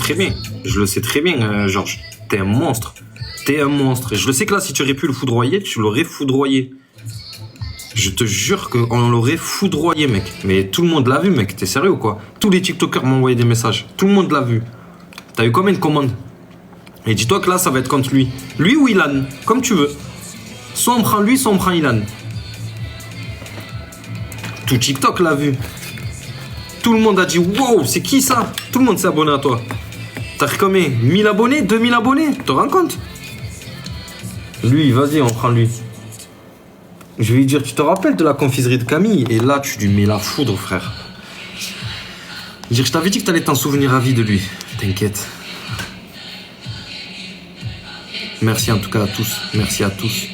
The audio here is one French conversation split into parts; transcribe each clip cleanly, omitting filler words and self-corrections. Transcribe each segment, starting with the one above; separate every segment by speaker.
Speaker 1: très bien. Je le sais très bien, Georges. T'es un monstre. T'es un monstre. Et je le sais que là, si tu aurais pu le foudroyer, tu l'aurais foudroyé. Je te jure qu'on l'aurait foudroyé, mec. Mais tout le monde l'a vu, mec. T'es sérieux ou quoi? Tous les TikTokers m'ont envoyé des messages. Tout le monde l'a vu. T'as eu combien de commandes? Et dis-toi que là, ça va être contre lui. Lui ou Ilan, comme tu veux. Soit on prend lui, soit on prend Ilan. Tout TikTok l'a vu. Tout le monde a dit wow, c'est qui ça? Tout le monde s'est abonné à toi. T'as combien? 1000 abonnés? 2000 abonnés? Tu te rends compte? Lui, vas-y, on prend lui. Je vais lui dire, tu te rappelles de la confiserie de Camille? Et là, tu lui mets la foudre, frère. Dire, je t'avais dit que t'allais t'en souvenir à vie de lui. T'inquiète. Merci en tout cas à tous. Merci à tous.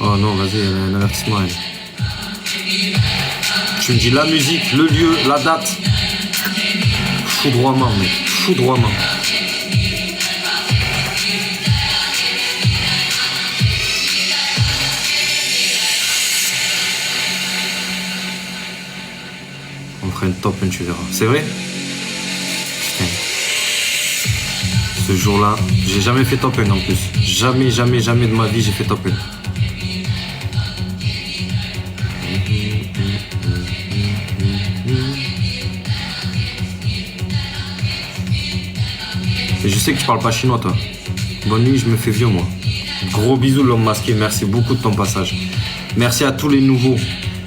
Speaker 1: Oh non, vas-y, elle a un avertissement, elle. Tu me dis la musique, le lieu, la date. Foudroiement, mec. Foudroiement. On fera une top, tu verras. C'est vrai? Putain. Ce jour-là, j'ai jamais fait top 1 en plus. Jamais, jamais, jamais de ma vie, j'ai fait top 1. Et je sais que tu parles pas chinois, toi. Bonne nuit, je me fais vieux, moi. Gros bisous, l'homme masqué. Merci beaucoup de ton passage. Merci à tous les nouveaux.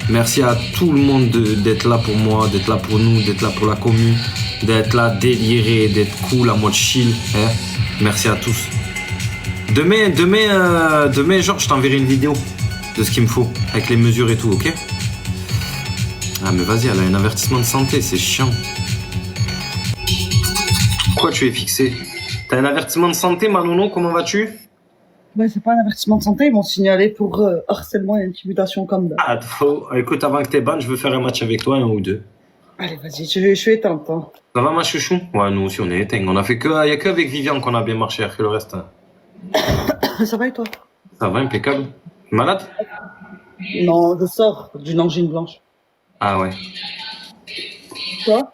Speaker 1: Merci à tout le monde d'être là pour moi, d'être là pour nous, d'être là pour la commune, d'être là déliré, d'être cool, à mode chill. Hein. Merci à tous. Demain, genre, je t'enverrai une vidéo de ce qu'il me faut, avec les mesures et tout, ok? Ah, mais vas-y, elle a un avertissement de santé, c'est chiant. Pourquoi tu es fixé? T'as un avertissement de santé, Manono, comment vas-tu?
Speaker 2: Ben, c'est pas un avertissement de santé, ils m'ont signalé pour harcèlement et intimidation comme d'hab.
Speaker 1: Ah, écoute, avant que t'es ban, je veux faire un match avec toi, un ou deux.
Speaker 2: Allez, vas-y, je suis éteinte. Hein.
Speaker 1: Ça va, ma chouchou? Ouais, nous aussi, on est éteints. On a fait que, y a que avec Viviane qu'on a bien marché, après le reste.
Speaker 2: Ça va et toi?
Speaker 1: Ça va, impeccable. Malade?
Speaker 2: Non, je sors d'une angine blanche.
Speaker 1: Ah ouais.
Speaker 2: Toi?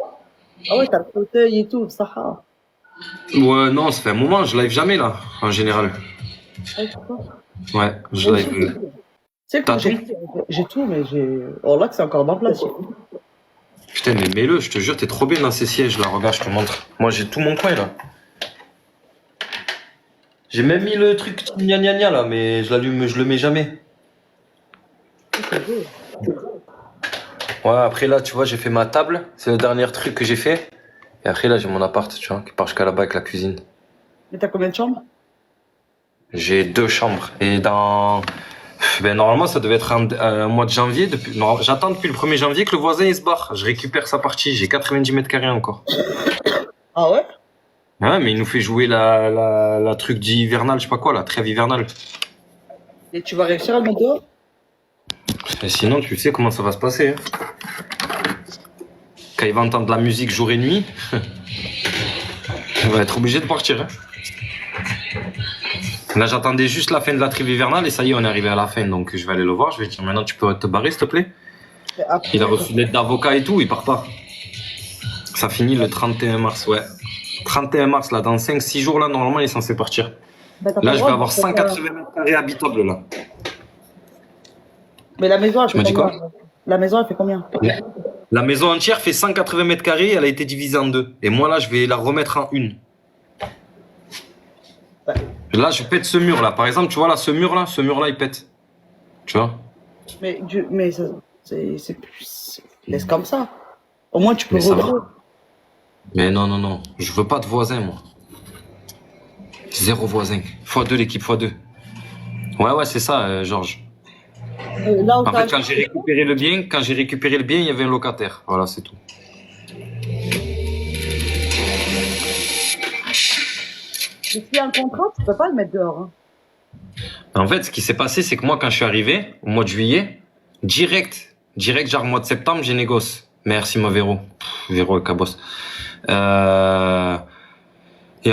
Speaker 2: Ah ouais, t'as le fauteuil et tout, ça va.
Speaker 1: Ouais, non, ça fait un moment, je live jamais, là, en général. Ouais, je live.
Speaker 2: Tu sais quoi, j'ai tout, mais j'ai... Oh là, que c'est encore dans place.
Speaker 1: Putain, mais mets-le, je te jure, t'es trop bien dans ces sièges, là. Regarde, je te montre. Moi, j'ai tout mon coin, là. J'ai même mis le truc gna gna gna, là, mais je l'allume, je le mets jamais. Ouais, après, là, tu vois, j'ai fait ma table. C'est le dernier truc que j'ai fait. Et après, là, j'ai mon appart, tu vois, qui part jusqu'à là-bas avec la cuisine.
Speaker 2: Mais t'as combien de chambres?
Speaker 1: J'ai 2 chambres. Et dans... Ben, normalement, ça devait être un mois de janvier. J'attends depuis le 1er janvier que le voisin il se barre. Je récupère sa partie. J'ai 90 mètres carrés encore.
Speaker 2: Ah ouais?
Speaker 1: Ouais, mais il nous fait jouer la truc d'hivernal, je sais pas quoi, la trêve hivernale.
Speaker 2: Et tu vas réussir à le mettre dehors?
Speaker 1: Et sinon, tu sais comment ça va se passer. Hein. Quand il va entendre de la musique jour et nuit, il va être obligé de partir. Hein. Là, j'attendais juste la fin de la trêve hivernale et ça y est, on est arrivé à la fin. Donc, je vais aller le voir. Je vais dire maintenant, tu peux te barrer, s'il te plaît.
Speaker 2: Après,
Speaker 1: Il a reçu l'aide d'avocat et tout, il part pas. Ça finit le 31 mars, ouais. 31 mars, là, dans 5-6 jours, là, normalement, il est censé partir. Là, je vais avoir 180 mètres carrés habitables, là.
Speaker 2: Mais la maison, elle fait
Speaker 1: m'as dit
Speaker 2: combien?
Speaker 1: quoi?
Speaker 2: La maison, elle fait combien?
Speaker 1: La maison entière fait 180 mètres carrés, elle a été divisée en 2. Et moi, là, je vais la remettre en 1.
Speaker 2: Ouais.
Speaker 1: Là, je pète ce mur, là. Par exemple, tu vois, là, ce mur-là, il pète. Tu vois?
Speaker 2: Mais ça, c'est laisse comme ça. Au moins, tu peux
Speaker 1: Mais ça va.
Speaker 2: refaire.
Speaker 1: Mais non, non, non. Je veux pas de voisin, moi. 0 voisin. x2 l'équipe, x2. Ouais, c'est ça, Georges.
Speaker 2: Là,
Speaker 1: En fait, quand j'ai récupéré le bien, il y avait un locataire. Voilà, c'est tout.
Speaker 2: Mais s'il y a un contrat, tu peux pas le mettre dehors. Hein.
Speaker 1: En fait, ce qui s'est passé, c'est que moi, quand je suis arrivé, au mois de juillet, direct, genre, au mois de septembre, j'ai négocié. Merci, mon Véro. Véro et Cabos. Et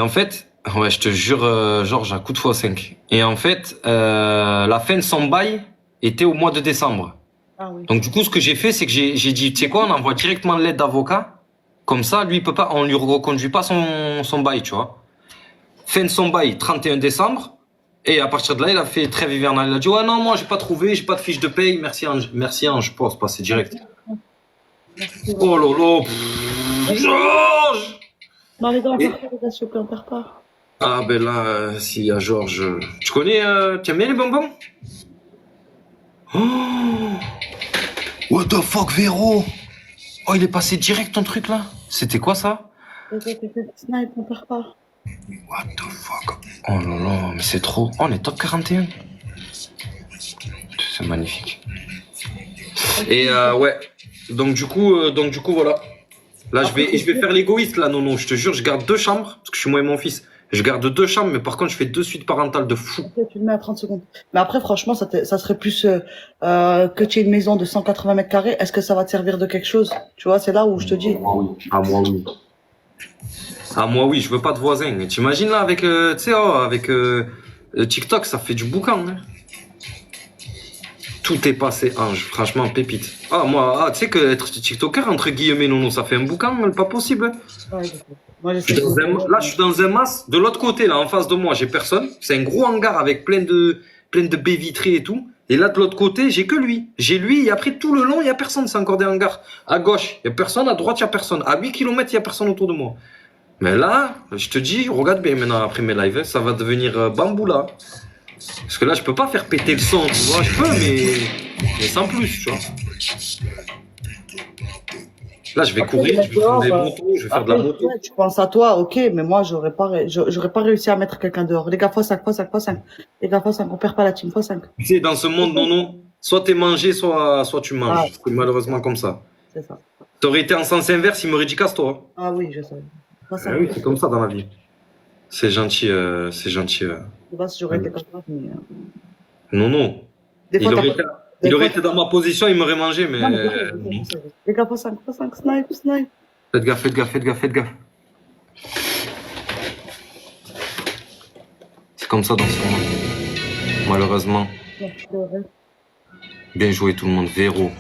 Speaker 1: en fait, ouais, je te jure, Georges, à coup de x5. Et en fait, la fin de son bail était au mois de décembre.
Speaker 2: Ah oui.
Speaker 1: Donc du coup, ce que j'ai fait, c'est que j'ai dit, tu sais quoi, on envoie directement l'aide d'avocat. Comme ça, lui, il peut pas, on lui reconduit pas son bail, tu vois. Fin de son bail, 31 décembre. Et à partir de là, il a fait trêve hivernale. Il a dit, ouais, non, moi, j'ai pas trouvé, j'ai pas de fiche de paye. Merci, Ange. Merci, Ange. Pause, passer direct.
Speaker 2: Merci.
Speaker 1: Oh lolo. Georges!
Speaker 2: Non, les gars, on
Speaker 1: Et-
Speaker 2: perd pas, les gars, s'il vous plaît, on perd pas.
Speaker 1: Ah, ben là, s'il y a Georges. Tu connais, tu aimes bien les bonbons? Oh! What the fuck, Véro? Oh, il est passé direct ton truc là? C'était quoi ça?
Speaker 2: Les gars, t'inquiète, snipe, on perd pas.
Speaker 1: What the fuck? Oh là là, mais c'est trop. Oh, on est top 41. C'est magnifique. Et ouais. Donc du coup, voilà. Là, je vais faire l'égoïste là, non, je te jure, je garde 2 chambres, parce que je suis moi et mon fils. Je garde 2 chambres, mais par contre, je fais 2 suites parentales de fou.
Speaker 2: Ok, tu le mets à 30 secondes. Mais après, franchement, ça serait plus que tu aies une maison de 180 mètres carrés. Est-ce que ça va te servir de quelque chose? Tu vois, c'est là où je te dis.
Speaker 1: Ah, moi, oui. Ah, moi, oui, je veux pas de voisins. Mais t'imagines là, avec, tu sais, avec TikTok, ça fait du boucan. Hein. Tout est passé, Ange. Franchement, pépite. Ah, moi, tu sais que être TikToker, entre guillemets, non, ça fait un boucan, pas possible.
Speaker 2: Ouais, je sais. Moi,
Speaker 1: Je suis là, je suis dans un mas. De l'autre côté, là, en face de moi, j'ai personne. C'est un gros hangar avec plein de baies vitrées et tout. Et là, de l'autre côté, j'ai que lui. J'ai lui, et après, tout le long, il y a personne. C'est encore des hangars. À gauche, il y a personne. À droite, il y a personne. À 8 km, il y a personne autour de moi. Mais là, je te dis, regarde bien maintenant après mes lives, ça va devenir bambou là. Parce que là, je peux pas faire péter le son, tu vois. Je peux, mais sans plus, tu vois. Là, je vais courir, je vais faire des motos, je vais faire de la moto.
Speaker 2: Ouais, tu penses à toi, ok, mais moi, j'aurais pas réussi à mettre quelqu'un dehors. Les gars, x5, x5, x5. Les gars, x5, on perd pas la team, x5.
Speaker 1: Tu sais, dans ce monde, non, soit t'es mangé, soit tu manges.
Speaker 2: Ah.
Speaker 1: C'est malheureusement comme ça.
Speaker 2: C'est ça.
Speaker 1: T'aurais été en sens inverse, il m'aurait dit casse-toi.
Speaker 2: Ah oui, je sais.
Speaker 1: Ah oui, c'est comme ça dans la vie. C'est gentil, c'est gentil.
Speaker 2: Je sais pas si j'aurais été comme ça, mais...
Speaker 1: Non.
Speaker 2: Des fois,
Speaker 1: Il aurait été dans ma position, il m'aurait mangé, mais...
Speaker 2: Non, mais les gars, x5, x5, snipe.
Speaker 1: Faites gaffe. C'est comme ça dans ce monde. Malheureusement. Bien joué tout le monde. Véro,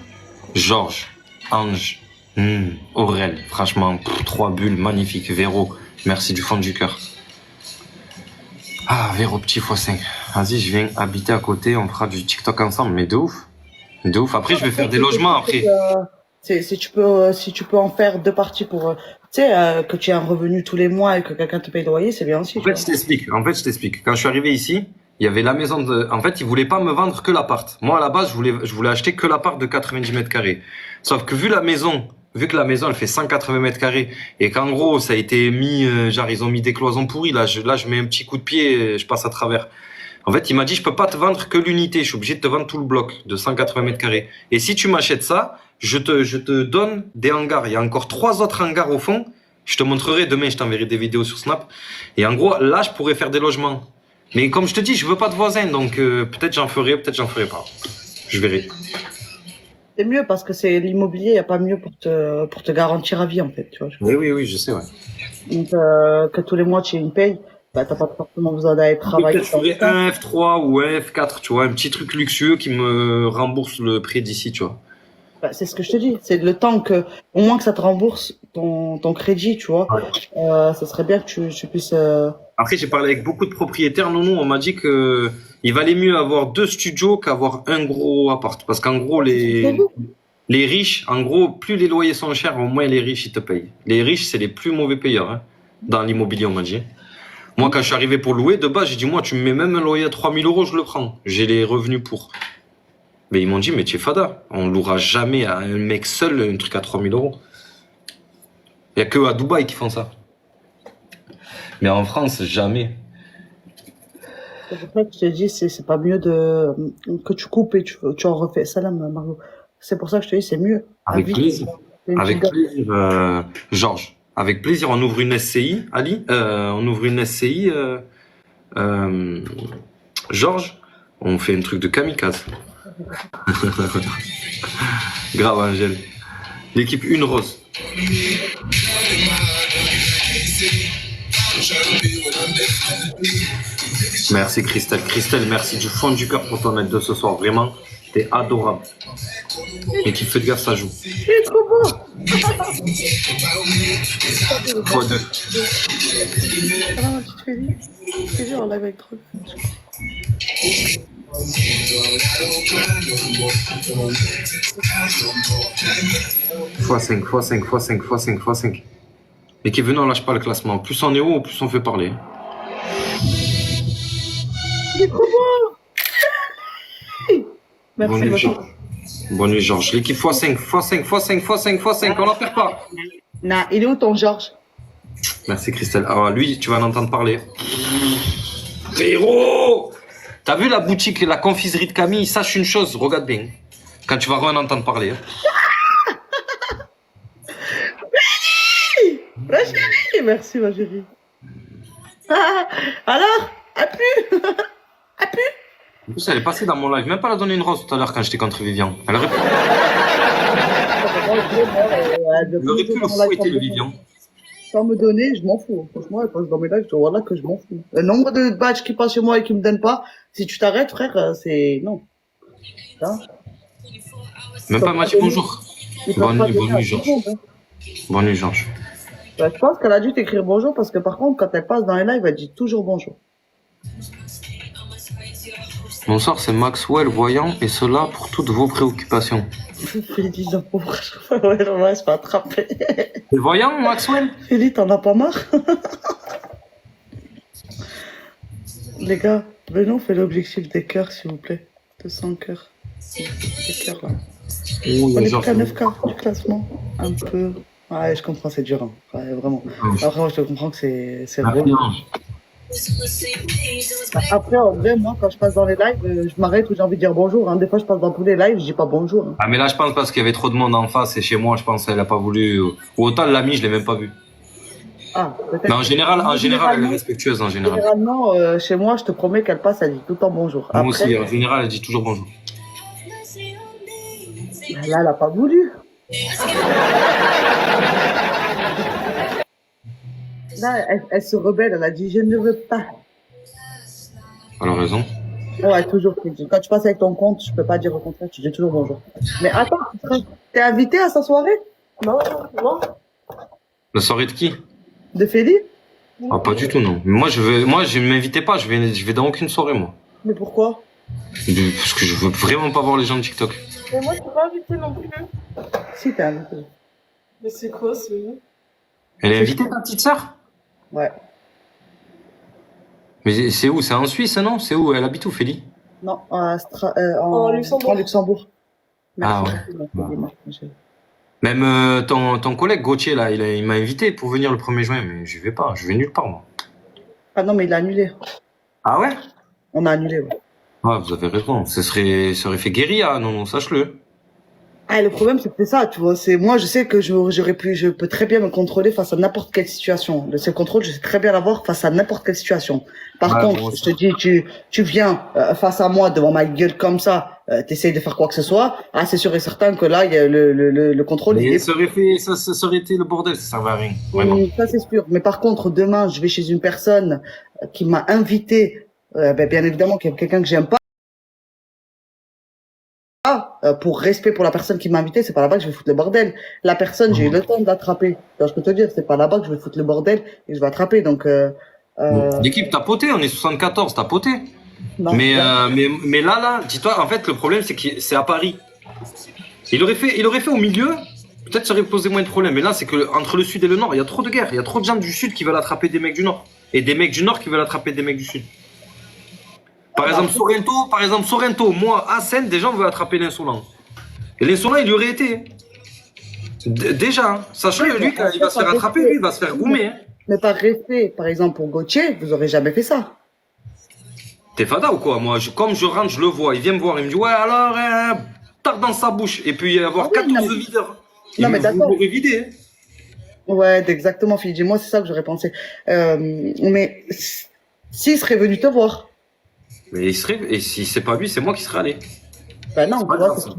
Speaker 1: Georges, Ange, Aurel. Franchement, 3 bulles, magnifique. Véro, merci du fond du cœur. Ah, Véro, petit x5. Vas-y, je viens habiter à côté, on fera du TikTok ensemble, mais de ouf. De ouf. Après, je vais faire des logements après.
Speaker 2: Si tu peux en faire 2 parties pour, tu sais, que tu aies un revenu tous les mois et que quelqu'un te paye le loyer, c'est bien aussi.
Speaker 1: En fait, je t'explique. Quand je suis arrivé ici, il y avait la maison de... En fait, ils voulaient pas me vendre que l'appart. Moi, à la base, je voulais acheter que l'appart de 90 mètres carrés. Sauf que vu que la maison, elle fait 180 mètres carrés et qu'en gros, ça a été mis, genre, ils ont mis des cloisons pourries. Là, je mets un petit coup de pied, je passe à travers. En fait, il m'a dit, je peux pas te vendre que l'unité. Je suis obligé de te vendre tout le bloc de 180 mètres carrés. Et si tu m'achètes ça, je te donne des hangars. Il y a encore 3 autres hangars au fond. Je te montrerai demain, je t'enverrai des vidéos sur Snap. Et en gros, là, je pourrais faire des logements. Mais comme je te dis, je veux pas de voisins, donc peut-être j'en ferai, peut-être j'en ferai pas. Je verrai.
Speaker 2: C'est mieux parce que c'est l'immobilier, il n'y a pas mieux pour te garantir à vie, en fait, tu vois.
Speaker 1: Oui, je sais, ouais.
Speaker 2: Donc, que tous les mois tu aies une paye, bah, t'as pas forcément besoin d'aller travailler.
Speaker 1: Peut-être je ferai un F3 ou un F4, tu vois, un petit truc luxueux qui me rembourse le prêt d'ici, tu vois.
Speaker 2: Bah, c'est ce que je te dis. C'est le temps que, au moins que ça te rembourse ton crédit, tu vois. Ouais. Ça serait bien que tu puisses.
Speaker 1: Après, j'ai parlé avec beaucoup de propriétaires. Non, on m'a dit que il valait mieux avoir 2 studios qu'avoir un gros appart. Parce qu'en gros, les riches, en gros, plus les loyers sont chers, au moins les riches, ils te payent. Les riches, c'est les plus mauvais payeurs, hein, dans l'immobilier, on m'a dit. Moi, quand je suis arrivé pour louer, de base, j'ai dit, moi, tu me mets même un loyer à 3 000 euros, je le prends. J'ai les revenus pour. Mais ils m'ont dit, mais tu es fada. On louera jamais à un mec seul un truc à 3 000 euros. Il n'y a que à Dubaï qui font ça. Mais en France, jamais.
Speaker 2: C'est pour ça que je te dis, c'est pas mieux que tu coupes et tu en refais. Salam, Margot. C'est pour ça que je te dis, c'est mieux.
Speaker 1: Avec plaisir. Avec plaisir, Georges. Avec plaisir, on ouvre une SCI, Ali. On ouvre une SCI, Georges. On fait un truc de kamikaze. Grave, Angèle. L'équipe une rose. Merci Christelle. Christelle, merci du fond du cœur pour ton aide de ce soir, vraiment. T'es adorable. Mais qui fait de gaffe, ça joue.
Speaker 2: Il est trop beau.
Speaker 1: Fois deux.
Speaker 2: Alors, ma petite Félix, c'est dur en live avec trop.
Speaker 1: Fois 5, fois 5, fois 5, fois 5, fois 5. Et qui est venu, on lâche pas le classement. Plus on est haut, plus on fait parler.
Speaker 2: Il est trop beau. Merci,
Speaker 1: Bonne nuit,
Speaker 2: Georges.
Speaker 1: Georges. Bonne nuit, Georges. L'équipe fois 5, fois 5, fois 5, fois 5, fois 5. On n'en perd pas.
Speaker 2: Nah, il est où ton Georges?
Speaker 1: Merci, Christelle. Ah, lui, tu vas en entendre parler. Frérot! T'as vu la boutique, la confiserie de Camille? Sache une chose, regarde bien. Quand tu vas en entendre parler.
Speaker 2: Ma chérie. Merci, ma chérie. Ah, alors? A pu? A pu?
Speaker 1: En plus, elle est passée dans mon live. Même pas la donner une rose tout à l'heure quand j'étais contre Vivian. Elle aurait pu, elle aurait pu le fouetter, le Vivian.
Speaker 2: Sans me donner, je m'en fous. Franchement, elle passe dans mes lives, je te vois là que je m'en fous. Le nombre de badges qui passent chez moi et qui me donnent pas, si tu t'arrêtes, frère, c'est... Non. Hein?
Speaker 1: Même pas Mathieu, bonjour.
Speaker 2: Ils peuvent
Speaker 1: Bonne
Speaker 2: pas
Speaker 1: nuit,
Speaker 2: donner
Speaker 1: bonne
Speaker 2: à
Speaker 1: nuit,
Speaker 2: tout le
Speaker 1: Georges.
Speaker 2: monde, hein.
Speaker 1: Bonne nuit, Georges.
Speaker 2: Bah, je pense qu'elle a dû t'écrire bonjour parce que par contre, quand elle passe dans les lives, elle dit toujours bonjour.
Speaker 1: Bonsoir, c'est Maxwell Voyant et cela pour toutes vos préoccupations.
Speaker 2: Félix, 10 ans pauvre. Ouais, je vais attraper.
Speaker 1: C'est Voyant, Maxwell?
Speaker 2: Félix, t'en as pas marre? Les gars, venons, on fait l'objectif des cœurs, s'il vous plaît. 200 cœurs. Des cœurs, là.
Speaker 1: Oh,
Speaker 2: On est
Speaker 1: Georges.
Speaker 2: plus qu'à 9K du classement. Un peu. Ouais, je comprends, c'est dur. Hein. Ouais, vraiment. Après, moi, je te comprends que c'est
Speaker 1: Ah,
Speaker 2: vrai.
Speaker 1: non.
Speaker 2: Après, en vrai, moi, quand je passe dans les lives, je m'arrête où j'ai envie de dire bonjour. Hein. Des fois, je passe dans tous les lives, je dis pas bonjour. Hein.
Speaker 1: Ah, mais là, je pense parce qu'il y avait trop de monde en face et chez moi, je pense qu'elle a pas voulu. Ou autant l'ami, je l'ai même pas vu.
Speaker 2: Ah, peut-être.
Speaker 1: Mais en général, elle est respectueuse en général.
Speaker 2: Généralement, chez moi, je te promets qu'elle passe, elle dit tout le temps bonjour.
Speaker 1: Moi
Speaker 2: Après,
Speaker 1: aussi, en général, elle dit toujours bonjour.
Speaker 2: là, elle a pas voulu. Là, elle se rebelle, elle a dit je ne veux pas.
Speaker 1: Elle a raison.
Speaker 2: Ouais, toujours. Quand tu passes avec ton compte, je peux pas dire au contraire, tu dis toujours bonjour. Mais attends, t'es invité à sa soirée? Non, non.
Speaker 1: La soirée de qui?
Speaker 2: De Félix?
Speaker 1: Ah, pas du tout, non. Moi, je m'invitais pas, je vais dans aucune soirée, moi.
Speaker 2: Mais pourquoi?
Speaker 1: Parce que je veux vraiment pas voir les gens de TikTok.
Speaker 3: Mais moi, je suis pas invitée non plus.
Speaker 2: Si, t'es invité.
Speaker 3: Mais c'est quoi, ce...
Speaker 1: Elle est invitée, ta petite sœur?
Speaker 2: Ouais.
Speaker 1: Mais c'est où? C'est en Suisse, non? C'est où? Elle habite où, Félie?
Speaker 2: Non,
Speaker 3: En Luxembourg.
Speaker 2: En Luxembourg.
Speaker 1: Ah
Speaker 2: Merci,
Speaker 1: ouais.
Speaker 2: merci, merci.
Speaker 1: Même ton collègue Gauthier, là, il m'a invité pour venir le 1er juin, mais je vais pas, je vais nulle part, moi.
Speaker 2: Ah non, mais il a annulé.
Speaker 1: Ah ouais?
Speaker 2: On a annulé, ouais.
Speaker 1: Ah, vous avez raison, ça aurait fait guérilla, non, sache-le.
Speaker 2: Ah, le problème, c'est que c'est ça, tu vois. C'est, moi, je sais que je peux très bien me contrôler face à n'importe quelle situation. Le self-control, je sais très bien l'avoir face à n'importe quelle situation. Par
Speaker 1: Ouais,
Speaker 2: contre,
Speaker 1: bon,
Speaker 2: je te dis, tu viens face à moi devant ma gueule comme ça, t'essayes de faire quoi que ce soit. Ah, c'est sûr et certain que là, il y a le contrôle.
Speaker 1: Mais
Speaker 2: il est-
Speaker 1: ça aurait été le bordel, ça servait à rien, vraiment.
Speaker 2: Ça, c'est sûr. Mais par contre, demain, je vais chez une personne qui m'a invité, bien évidemment, quelqu'un que j'aime pas. Pour respect pour la personne qui m'a invité, c'est pas là-bas que je vais foutre le bordel. La personne, j'ai eu le temps de l'attraper. Donc, je peux te dire, c'est pas là-bas que je vais foutre le bordel et je vais attraper. Donc,
Speaker 1: L'équipe, t'as poté, on est 74, t'as poté.
Speaker 2: non.
Speaker 1: Mais là, dis-toi, en fait, le problème, c'est que c'est à Paris. Il aurait fait au milieu, peut-être ça aurait posé moins de problèmes. Mais là, c'est que entre le sud et le nord, il y a trop de guerre. Il y a trop de gens du sud qui veulent attraper des mecs du nord. Et des mecs du nord qui veulent attraper des mecs du sud. Par exemple, Sorrento, moi, à Seine, des gens veulent attraper l'insolent. Et l'insolent, il y aurait été. Déjà, hein. Sachez-le, lui, quand il va se faire attraper, lui, il va se faire goumer. Hein.
Speaker 2: Mais par respect, par exemple, pour Gauthier, vous aurez jamais fait ça.
Speaker 1: T'es fada ou quoi? Moi, comme je rentre, je le vois, il vient me voir, il me dit ouais, alors, tape dans sa bouche. Et puis, il va y avoir
Speaker 2: Ah oui,
Speaker 1: 14
Speaker 2: non, mais-
Speaker 1: videurs.
Speaker 2: Non, mais
Speaker 1: Vous
Speaker 2: d'accord.
Speaker 1: l'aurez vidé. Hein.
Speaker 2: Ouais, exactement, Fidji. Moi, c'est ça que j'aurais pensé. Mais s'il serait venu te voir,
Speaker 1: Mais et si c'est pas lui, c'est moi qui serais allé.
Speaker 2: ben non,
Speaker 1: C'est
Speaker 2: tu
Speaker 1: pas
Speaker 2: vois,
Speaker 1: grave,
Speaker 2: parce
Speaker 1: ça.
Speaker 2: que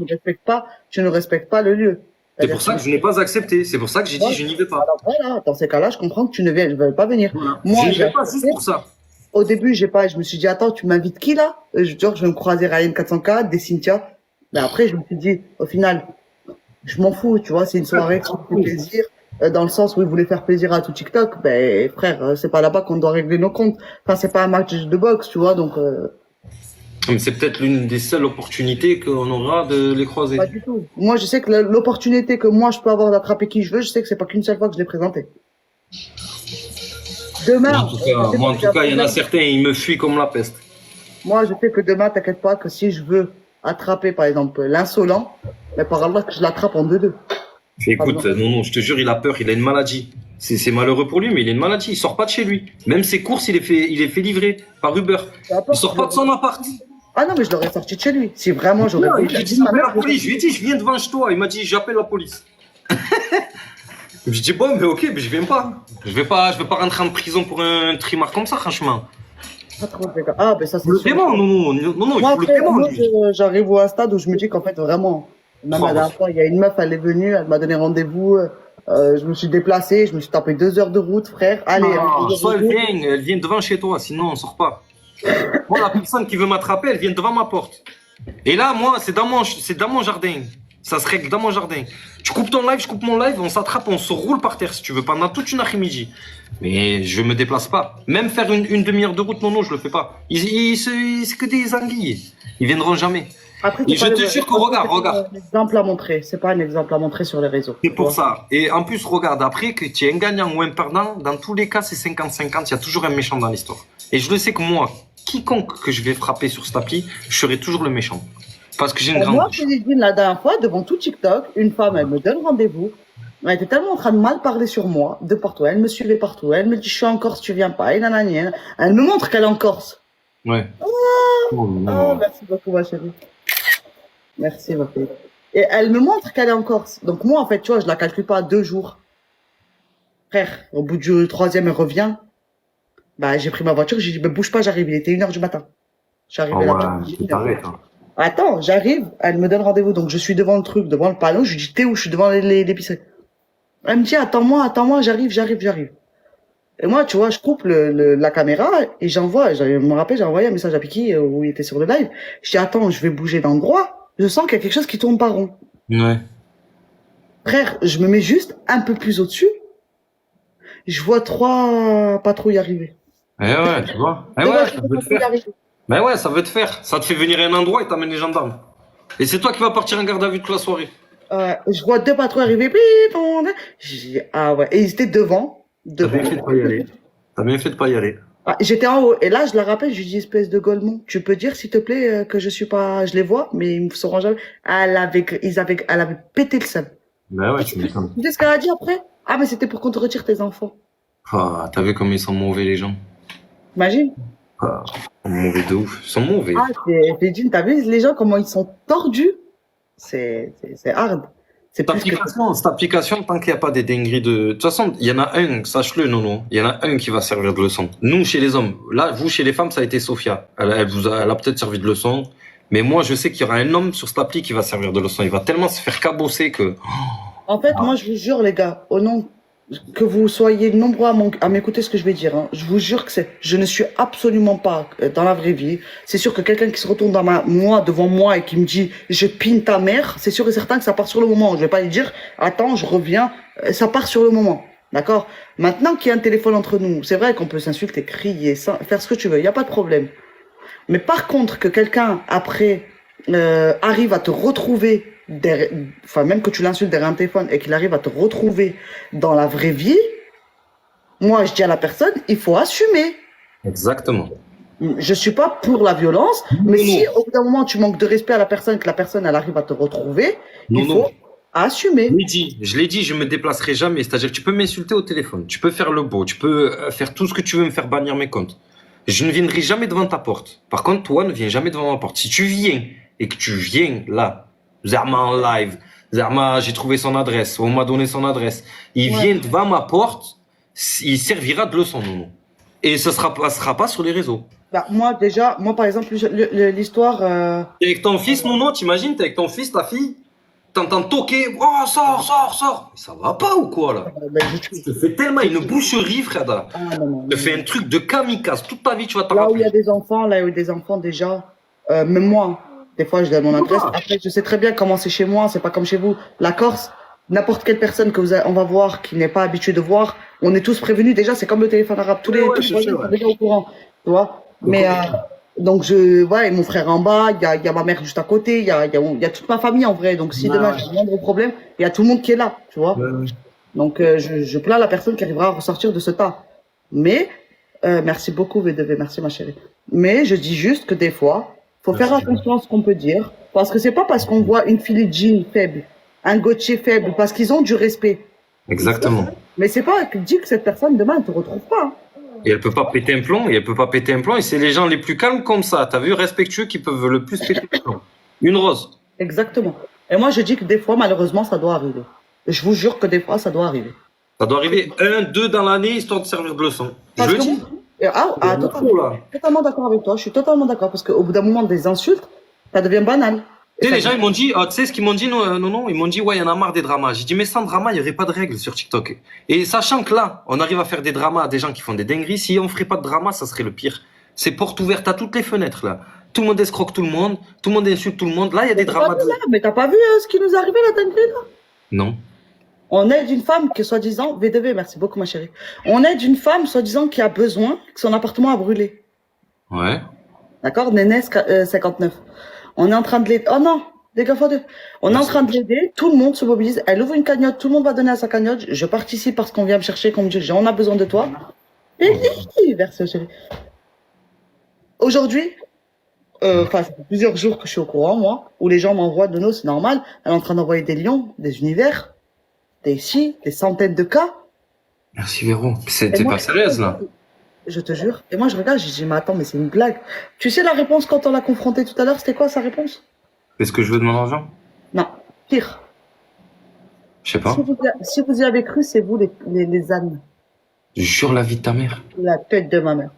Speaker 2: tu ne respectes pas le lieu.
Speaker 1: C'est pour ça que je n'ai pas accepté. C'est pour ça que j'ai dit
Speaker 2: Ouais.
Speaker 1: je n'y vais pas.
Speaker 2: Alors voilà, dans ces cas-là, je comprends que tu ne veux pas venir.
Speaker 1: Voilà.
Speaker 2: Moi,
Speaker 1: je n'y
Speaker 2: j'ai
Speaker 1: vais pas
Speaker 2: accepté.
Speaker 1: juste pour ça.
Speaker 2: Au début, je me suis dit, attends, tu m'invites qui là? Genre, je vais me croiser Ryan 404, des Cynthia. Mais après, je me suis dit, au final, je m'en fous, tu vois, c'est une soirée qui me fait plaisir, dans le sens où il voulait faire plaisir à tout TikTok. Ben, frère, c'est pas là-bas qu'on doit régler nos comptes. Enfin, c'est pas un match de boxe, tu vois, donc,
Speaker 1: Mais c'est peut-être l'une des seules opportunités qu'on aura de les croiser.
Speaker 2: pas du tout. Moi, je sais que l'opportunité que moi, je peux avoir d'attraper qui je veux, je sais que c'est pas qu'une seule fois que je l'ai présenté. Demain,
Speaker 1: Moi, en tout cas, il y en a certains, ils me fuient comme la peste.
Speaker 2: moi, je sais que demain, t'inquiète pas, que si je veux attraper, par exemple, l'insolent, mais par Allah, que je l'attrape en 2-2.
Speaker 1: Écoute, non, je te jure, il a peur, il a une maladie. C'est malheureux pour lui, mais il a une maladie. Il sort pas de chez lui. Même ses courses, il est fait livrer par Uber. Il sort pas de son appart.
Speaker 2: Ah non, mais je l'aurais sorti de chez lui. Si vraiment j'aurais
Speaker 1: Non,
Speaker 2: pu.
Speaker 1: il a dit, j'appelle la police. Je lui ai dit, je viens devant chez toi. Il m'a dit, j'appelle la police. Je dis, bon, mais ok, mais je viens pas. Je vais pas rentrer en prison pour un trimar comme ça, franchement.
Speaker 2: Pas trop, les gars. Ah, ben ça, c'est
Speaker 1: Le
Speaker 2: sûr.
Speaker 1: paiement, non, il
Speaker 2: Moi,
Speaker 1: faut le
Speaker 2: après,
Speaker 1: paiement,
Speaker 2: moi,
Speaker 1: lui.
Speaker 2: j'arrive à un stade où je me dis qu'en fait, vraiment, même la dernière fois, il y a une meuf, elle est venue, elle m'a donné rendez-vous, je me suis déplacé, je me suis tapé 2 heures de route, frère. Allez,
Speaker 1: Non,
Speaker 2: avec
Speaker 1: soit elle vient devant chez toi, sinon on sort pas. Moi, la personne qui veut m'attraper, elle vient devant ma porte. Et là, moi, c'est dans mon jardin. Ça se règle dans mon jardin. Tu coupes ton live, je coupe mon live, on s'attrape, on se roule par terre si tu veux, pendant toute une après-midi. Mais je me déplace pas. Même faire une demi-heure de route, non, je le fais pas. C'est que des anguilles. Ils viendront jamais.
Speaker 2: Après,
Speaker 1: Et je te jure que regarde.
Speaker 2: C'est un exemple à montrer. C'est pas un exemple à montrer sur les réseaux.
Speaker 1: C'est pour ça. Et en plus, regarde, après, que tu es un gagnant ou un perdant, dans tous les cas, c'est 50-50, il y a toujours un méchant dans l'histoire. Et je le sais que moi, quiconque que je vais frapper sur cet appli, je serai toujours le méchant. Parce que j'ai une grande
Speaker 2: Moi,
Speaker 1: bouche.
Speaker 2: je l'ai dit la dernière fois, devant tout TikTok, une femme, elle me donne rendez-vous. Elle était tellement en train de mal parler sur moi, de partout. Elle me suivait partout. Elle me dit, je suis en Corse, tu viens pas. Et nanani. Elle me montre qu'elle est en Corse.
Speaker 1: Ouais.
Speaker 2: Oh, merci beaucoup, ma chérie. Merci, ma fille. Et elle me montre qu'elle est en Corse. Donc moi, en fait, tu vois, je la calcule pas à 2 jours. Frère, au bout du 3e, elle revient. Bah, j'ai pris ma voiture, j'ai dit, bah, bouge pas, j'arrive. Il était 1h du matin. J'arrivais là. Attends, j'arrive, elle me donne rendez-vous. Donc je suis devant le truc, devant le panneau. Je lui dis, t'es où? Je suis devant l'épicerie. Elle me dit, attends-moi, j'arrive. Et moi, tu vois, je coupe la caméra et j'envoie, je me rappelle, j'ai envoyé un message à Piki où il était sur le live. Je dis, attends, je vais bouger d'endroit. Je sens qu'il y a quelque chose qui tourne pas rond.
Speaker 1: Ouais.
Speaker 2: Frère, je me mets juste un peu plus au-dessus. Je vois 3 patrouilles arriver.
Speaker 1: Eh ouais, tu vois. Eh ouais, ça veut te faire. Mais ouais, ça veut te faire. Ça te fait venir à un endroit et t'amènes les gendarmes. Et c'est toi qui vas partir en garde à vue toute la soirée.
Speaker 2: Je vois 2 patrouilles arriver. Je dis, ah ouais. Et ils étaient devant.
Speaker 1: T'as bien fait de pas y aller. T'as bien fait de pas y aller.
Speaker 2: Ah, j'étais en haut. Et là, je la rappelle, je lui dis, espèce de golemon, tu peux dire, s'il te plaît, que je suis pas, je les vois, mais ils me sauront jamais. Elle avait pété le seum.
Speaker 1: Ben ouais, tu m'étonnes.
Speaker 2: Tu sais ce qu'elle a dit après? Ah, mais c'était pour qu'on te retire tes enfants.
Speaker 1: Ah, t'as vu comme ils sont mauvais, les gens?
Speaker 2: Imagine.
Speaker 1: Ah, ils sont mauvais de ouf. Ils sont mauvais.
Speaker 2: Ah, t'as vu les gens, comment ils sont tordus? C'est hard. C'est plus que...
Speaker 1: Cette application, tant qu'il n'y a pas des dingueries de toute façon, il y en a un, sache-le, non. Il y en a un qui va servir de leçon. Nous, chez les hommes. Là, vous, chez les femmes, ça a été Sophia. Elle a peut-être servi de leçon. Mais moi, je sais qu'il y aura un homme sur cette appli qui va servir de leçon. Il va tellement se faire cabosser que...
Speaker 2: En fait, moi, je vous jure, les gars, au nom que vous soyez nombreux à m'écouter ce que je vais dire, hein, je vous jure que je ne suis absolument pas dans la vraie vie. C'est sûr que quelqu'un qui se retourne devant moi et qui me dit je pine ta mère, c'est sûr et certain que ça part sur le moment. Je vais pas lui dire attends, je reviens, ça part sur le moment. D'accord? Maintenant qu'il y a un téléphone entre nous, c'est vrai qu'on peut s'insulter, crier, faire ce que tu veux, il y a pas de problème. Mais par contre que quelqu'un après arrive à te retrouver enfin même que tu l'insultes derrière un téléphone et qu'il arrive à te retrouver dans la vraie vie, moi je dis à la personne, il faut assumer.
Speaker 1: Exactement.
Speaker 2: Je suis pas pour la violence, mais si au bout d'un moment tu manques de respect à la personne, que la personne elle arrive à te retrouver, il faut assumer.
Speaker 1: Je l'ai dit, je me déplacerai jamais. C'est-à-dire que tu peux m'insulter au téléphone, tu peux faire le beau, tu peux faire tout ce que tu veux, me faire bannir mes comptes. Je ne viendrai jamais devant ta porte. Par contre, toi, ne viens jamais devant ma porte. Si tu viens et que tu viens là, Zerma en live, Zerma, j'ai trouvé son adresse, on m'a donné son adresse. Il vient devant ma porte, il servira de leçon, non. Et ça sera pas sur les réseaux.
Speaker 2: Bah, moi par exemple, l'histoire...
Speaker 1: T'es avec ton fils, non, t'imagines, t'es avec ton fils, ta fille, t'entends toquer, oh, sors. Ça va pas ou quoi, là? Tu te fais tellement une boucherie, frère. Tu te fais un truc de kamikaze, toute ta vie, tu vas t'en
Speaker 2: Là où il y a des enfants, déjà, même moi, Des fois, je donne mon adresse. Après, je sais très bien comment c'est chez moi. C'est pas comme chez vous. La Corse, n'importe quelle personne que on va voir qui n'est pas habituée de voir, on est tous prévenus. Déjà, c'est comme le téléphone arabe. Tous les voisins sont déjà au courant. Tu vois? Mais, donc et mon frère en bas, il y a ma mère juste à côté, il y a toute ma famille en vrai. Donc si demain j'ai un moindre problème, il y a tout le monde qui est là, tu vois. Donc je plains la personne qui arrivera à ressortir de ce tas. Mais merci beaucoup V2V, merci ma chérie. Mais je dis juste que des fois, faut faire attention à ce qu'on peut dire, parce que c'est pas parce qu'on voit une fille jean faible, un Gauthier faible, parce qu'ils ont du respect.
Speaker 1: Exactement.
Speaker 2: Mais c'est pas dit que cette personne demain ne te retrouve pas.
Speaker 1: Et elle peut pas péter un plomb, et c'est les gens les plus calmes comme ça, t'as vu, respectueux, qui peuvent le plus péter un plomb. Une rose.
Speaker 2: Exactement. Et moi, je dis que des fois, malheureusement, ça doit arriver. Et je vous jure que des fois, ça doit arriver.
Speaker 1: Ça doit arriver 1, 2 dans l'année, histoire de servir de leçon.
Speaker 2: Parce totalement d'accord avec toi, je suis totalement d'accord, parce qu'au bout d'un moment, des insultes, ça devient banal.
Speaker 1: Tu sais, les gens, ils m'ont dit, tu sais ce qu'ils m'ont dit? Non, ils m'ont dit, ouais, il y en a marre des dramas. J'ai dit, mais sans drama, il n'y aurait pas de règles sur TikTok. Et sachant que là, on arrive à faire des dramas à des gens qui font des dingueries, si on ferait pas de drama, ça serait le pire. C'est porte ouverte à toutes les fenêtres, là. Tout le monde escroque tout le monde insulte tout le monde. Là, il y a des dramas.
Speaker 2: Mais t'as pas vu ce qui nous est arrivé, la dinguerie, là?
Speaker 1: Non.
Speaker 2: On aide une femme qui, soi-disant, V2V, merci beaucoup, ma chérie. On aide une femme, soi-disant, qui a besoin, que son appartement a brûlé.
Speaker 1: Ouais.
Speaker 2: D'accord? Nénès, 59. On est en train de l'aider. Oh non! Des gars, on est en train de l'aider, tout le monde se mobilise, elle ouvre une cagnotte, tout le monde va donner à sa cagnotte, je participe parce qu'on vient me chercher, qu'on me dit, on a besoin de toi. Et merci, chérie. Aujourd'hui, ça fait plusieurs jours que je suis au courant, moi, où les gens m'envoient de nous, c'est normal, elle est en train d'envoyer des lions, des univers, des centaines de cas.
Speaker 1: Merci Véro, t'es pas sérieuse, là?
Speaker 2: Je te jure. Et moi, je regarde, je dis, mais attends, mais c'est une blague. Tu sais la réponse quand on l'a confronté tout à l'heure, c'était quoi sa réponse?
Speaker 1: Est-ce que je veux de mon argent?
Speaker 2: Non, pire.
Speaker 1: Je sais pas.
Speaker 2: Si vous y avez cru, c'est vous les ânes.
Speaker 1: Jure la vie de ta mère.
Speaker 2: La tête de ma mère.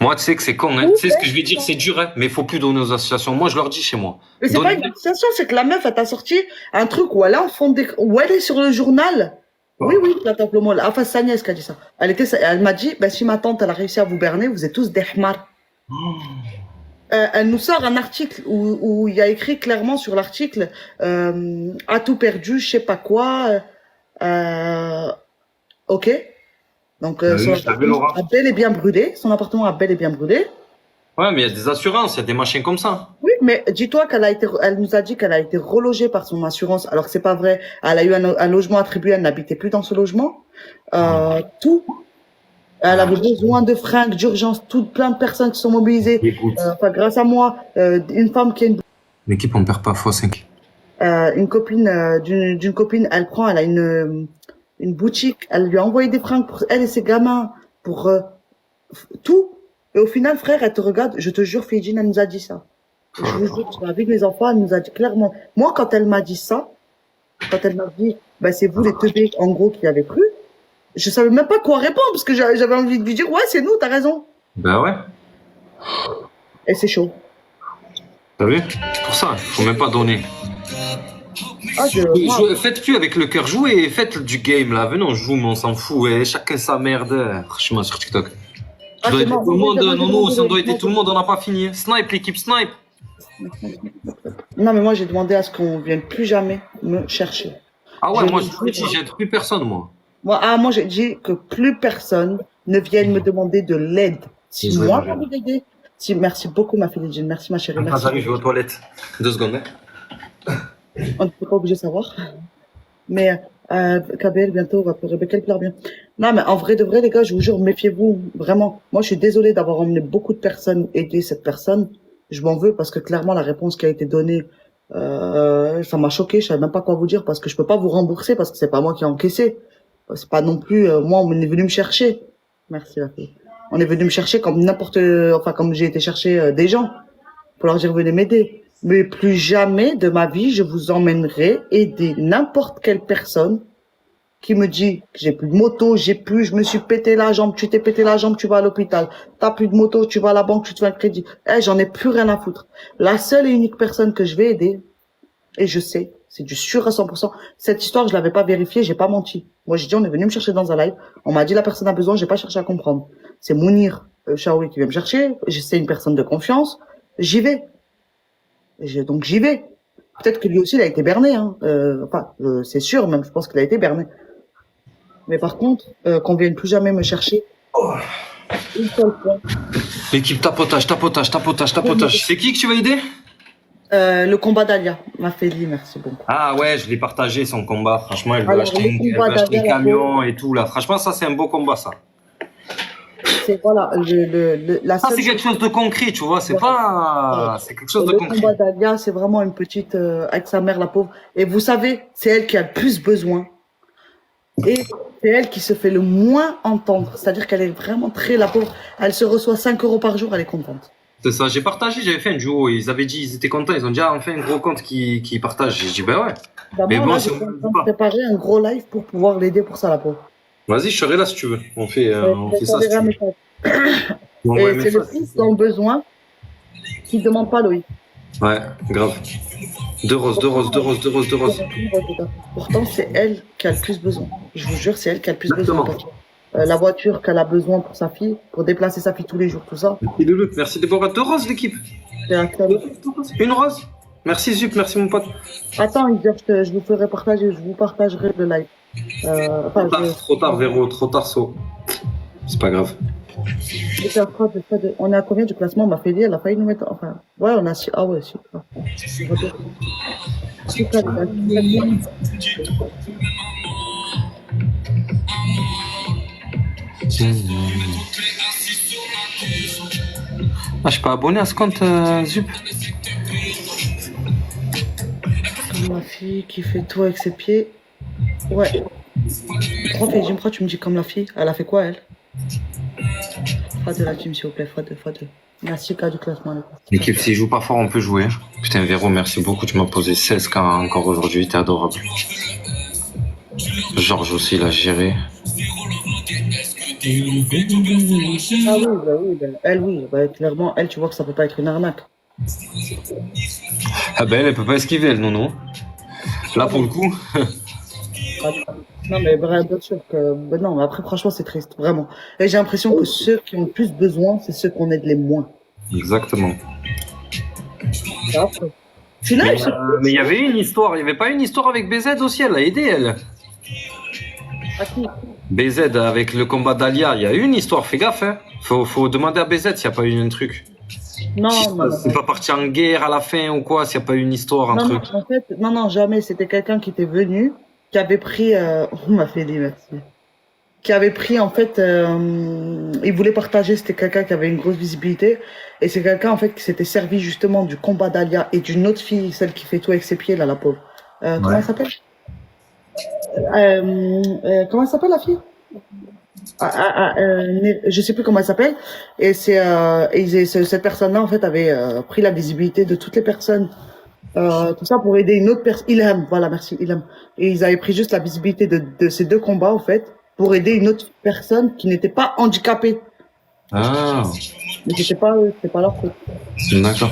Speaker 1: Moi, tu sais que c'est con, hein. Tu sais ce que je vais dire, c'est dur, hein. Mais il faut plus donner aux associations. Moi, je leur dis chez moi.
Speaker 2: Mais c'est pas une association, c'est que la meuf, elle t'a sorti un truc où elle est en fond où elle est sur le journal. Oui, la tante Lomo. Enfin, c'est Agnès qui a dit ça. Elle m'a dit, si ma tante, elle a réussi à vous berner, vous êtes tous des hmars. Elle nous sort un article où il y a écrit clairement sur l'article a tout perdu, je sais pas quoi. Ok. Donc son appartement a bel et bien brûlé. Son appartement a bel et bien brûlé.
Speaker 1: Ouais, mais il y a des assurances, il y a des machins comme ça.
Speaker 2: Oui, mais dis-toi elle nous a dit qu'elle a été relogée par son assurance, alors que c'est pas vrai. Elle a eu un logement attribué, elle n'habitait plus dans ce logement. Tout. Elle avait besoin de fringues d'urgence, plein de personnes qui sont mobilisées. Grâce à moi, une femme qui a
Speaker 1: L'équipe, on perd pas x5.
Speaker 2: Une copine d'une copine, elle a une boutique, elle lui a envoyé des fringues pour elle et ses gamins, pour tout. Et au final, frère, elle te regarde, je te jure, Fidjin, elle nous a dit ça. Je vous jure, avec mes enfants, elle nous a dit clairement. Moi, quand elle m'a dit ça, quand elle m'a dit, c'est vous les teubés, en gros, qui avez cru, je savais même pas quoi répondre, parce que j'avais envie de lui dire, ouais, c'est nous, t'as raison.
Speaker 1: Ben ouais.
Speaker 2: Et c'est chaud.
Speaker 1: T'as vu? C'est pour ça, faut même pas donner. Faites plus avec le cœur, jouez, faites du game là. Venez, on joue, mais on s'en fout. Et chacun sa merde. Franchement, sur TikTok. Tout le monde, non, si on doit aider tout le monde, on n'a pas fini. Snipe, l'équipe, snipe.
Speaker 2: Non, mais moi, j'ai demandé à ce qu'on vienne plus jamais me chercher.
Speaker 1: Ah ouais, moi, j'aide plus personne, moi.
Speaker 2: Moi, j'ai dit que plus personne ne vienne me demander de l'aide. Si moi, j'ai envie d'aider. Merci beaucoup, ma fille Jean. Merci, ma chérie. Merci.
Speaker 1: J'arrive, je vais aux toilettes. 2 secondes.
Speaker 2: On ne peut pas obligé de savoir. Mais, KBL, bientôt, va pleurer. Rebecca, elle pleure bien. Non, mais en vrai de vrai, les gars, je vous jure, méfiez-vous. Vraiment. Moi, je suis désolée d'avoir emmené beaucoup de personnes aider cette personne. Je m'en veux parce que clairement, la réponse qui a été donnée, ça m'a choqué. Je savais même pas quoi vous dire parce que je peux pas vous rembourser parce que c'est pas moi qui ai encaissé. C'est pas non plus, moi, on est venu me chercher. Merci, la fille. On est venu me chercher comme comme j'ai été chercher des gens pour leur dire venez m'aider. Mais plus jamais de ma vie, je vous emmènerai aider n'importe quelle personne qui me dit que j'ai plus de moto, je me suis pété la jambe, tu t'es pété la jambe, tu vas à l'hôpital. T'as plus de moto, tu vas à la banque, tu te fais un crédit. J'en ai plus rien à foutre. La seule et unique personne que je vais aider, et je sais, c'est du sûr à 100%. Cette histoire, je l'avais pas vérifiée, j'ai pas menti. Moi, j'ai dit, on est venu me chercher dans un live. On m'a dit, la personne a besoin, j'ai pas cherché à comprendre. C'est Mounir Chaoui qui vient me chercher. C'est une personne de confiance. j'y vais. Donc j'y vais. Peut-être que lui aussi, il a été berné. Hein. C'est sûr, même, je pense qu'il a été berné. Mais par contre, qu'on vienne plus jamais me chercher. Une seule fois.
Speaker 1: L'équipe tapotage. C'est qui que tu vas aider?
Speaker 2: Le combat d'Alia m'a fait dit, merci beaucoup.
Speaker 1: Ah ouais, je l'ai partagé son combat. Franchement, elle veut
Speaker 2: Alors,
Speaker 1: acheter un camion et tout là. Franchement, ça c'est un beau combat ça.
Speaker 2: C'est voilà, la
Speaker 1: Ça
Speaker 2: seule
Speaker 1: c'est quelque chose de concret, tu vois. C'est pas, c'est quelque chose de
Speaker 2: le
Speaker 1: concret.
Speaker 2: combat d'Alia, c'est vraiment une petite avec sa mère, la pauvre. Et vous savez, c'est elle qui a le plus besoin. Et c'est elle qui se fait le moins entendre. C'est-à-dire qu'elle est vraiment très la pauvre. Elle se reçoit 5 € par jour, elle est contente.
Speaker 1: C'est ça, j'ai partagé, j'avais fait un duo. Ils avaient dit, ils étaient contents. Ils ont dit, ah, on fait un gros compte qui partage. J'ai dit, ben ouais. Mais
Speaker 2: D'abord,
Speaker 1: bon,
Speaker 2: là,
Speaker 1: si
Speaker 2: je
Speaker 1: on
Speaker 2: suis en
Speaker 1: veut
Speaker 2: train de
Speaker 1: pas.
Speaker 2: préparer un gros live pour pouvoir l'aider pour ça, la pauvre.
Speaker 1: Vas-y, je serai là si tu veux. On fait
Speaker 2: Je
Speaker 1: ça si
Speaker 2: t'enverrai un
Speaker 1: tu veux.
Speaker 2: message.
Speaker 1: On
Speaker 2: Et
Speaker 1: envoie un
Speaker 2: c'est le
Speaker 1: message.
Speaker 2: fils dans le besoin qui ne demande pas Loïc.
Speaker 1: Ouais, grave. Deux roses.
Speaker 2: Pourtant, c'est elle qui a le plus besoin. Je vous jure, c'est elle qui a le plus
Speaker 1: Exactement.
Speaker 2: besoin. La voiture qu'elle a besoin pour sa fille, pour déplacer sa fille tous les jours, tout ça.
Speaker 1: Merci Loulou, merci Déborah. 2 roses l'équipe.
Speaker 2: C'est un cadeau.
Speaker 1: Une rose. Merci Zup, merci mon pote.
Speaker 2: Attends, je vous ferai partager, je vous partagerai le live.
Speaker 1: Trop tard, Véro, trop tard, saut. C'est pas grave.
Speaker 2: On est à combien du classement? On m'a fait dire, elle a failli nous mettre. Enfin, ouais, on a. Ah ouais, super.
Speaker 1: Ah, je suis pas abonné à ce compte, Zup.
Speaker 2: Comme la fille qui fait tout avec ses pieds. Ouais. Pourquoi tu me dis comme la fille? Elle a fait quoi, elle? Fera de la team, s'il vous plaît, fera deux. Merci, cas du classement. Là.
Speaker 1: L'équipe, s'il joue pas fort, on peut jouer. Putain, Véro, merci beaucoup. Tu m'as posé 16K encore aujourd'hui. T'es adorable. Georges aussi, il a géré.
Speaker 2: Ah oui, elle, oui. Clairement, elle, tu vois que ça peut pas être une arnaque.
Speaker 1: Ah ben, elle peut pas esquiver, elle, non. Là, pour le coup.
Speaker 2: Non, mais bien sûr que. Non, mais après, franchement, c'est triste, vraiment. Et j'ai l'impression que ceux qui ont le plus besoin, c'est ceux qu'on aide les moins.
Speaker 1: Exactement.
Speaker 2: Final,
Speaker 1: Mais il y avait une histoire. Il y avait pas une histoire avec BZ aussi. Elle a aidé, elle. BZ avec le combat d'Alia. Il y a eu une histoire. Fais gaffe, hein. Faut demander à BZ s'il n'y a pas eu un truc.
Speaker 2: Non,
Speaker 1: c'est pas parti en guerre à la fin ou quoi, s'il n'y a pas eu une histoire, un truc.
Speaker 2: En fait, non, jamais. C'était quelqu'un qui était venu, qui avait pris. On m'a fait dire merci. Qui avait pris, en fait. Il voulait partager. C'était quelqu'un qui avait une grosse visibilité. Et c'est quelqu'un, en fait, qui s'était servi justement du combat d'Alia et d'une autre fille, celle qui fait tout avec ses pieds, là, la pauvre. Comment elle s'appelle? Comment elle s'appelle, la fille? Je sais plus comment elle s'appelle. Et cette personne-là, en fait, avait pris la visibilité de toutes les personnes. Tout ça pour aider une autre personne. Ilham, voilà, merci, Ilham. Et ils avaient pris juste la visibilité de ces deux combats, en fait, pour aider une autre personne qui n'était pas handicapée.
Speaker 1: Ah.
Speaker 2: Mais c'était pas leur faute.
Speaker 1: D'accord.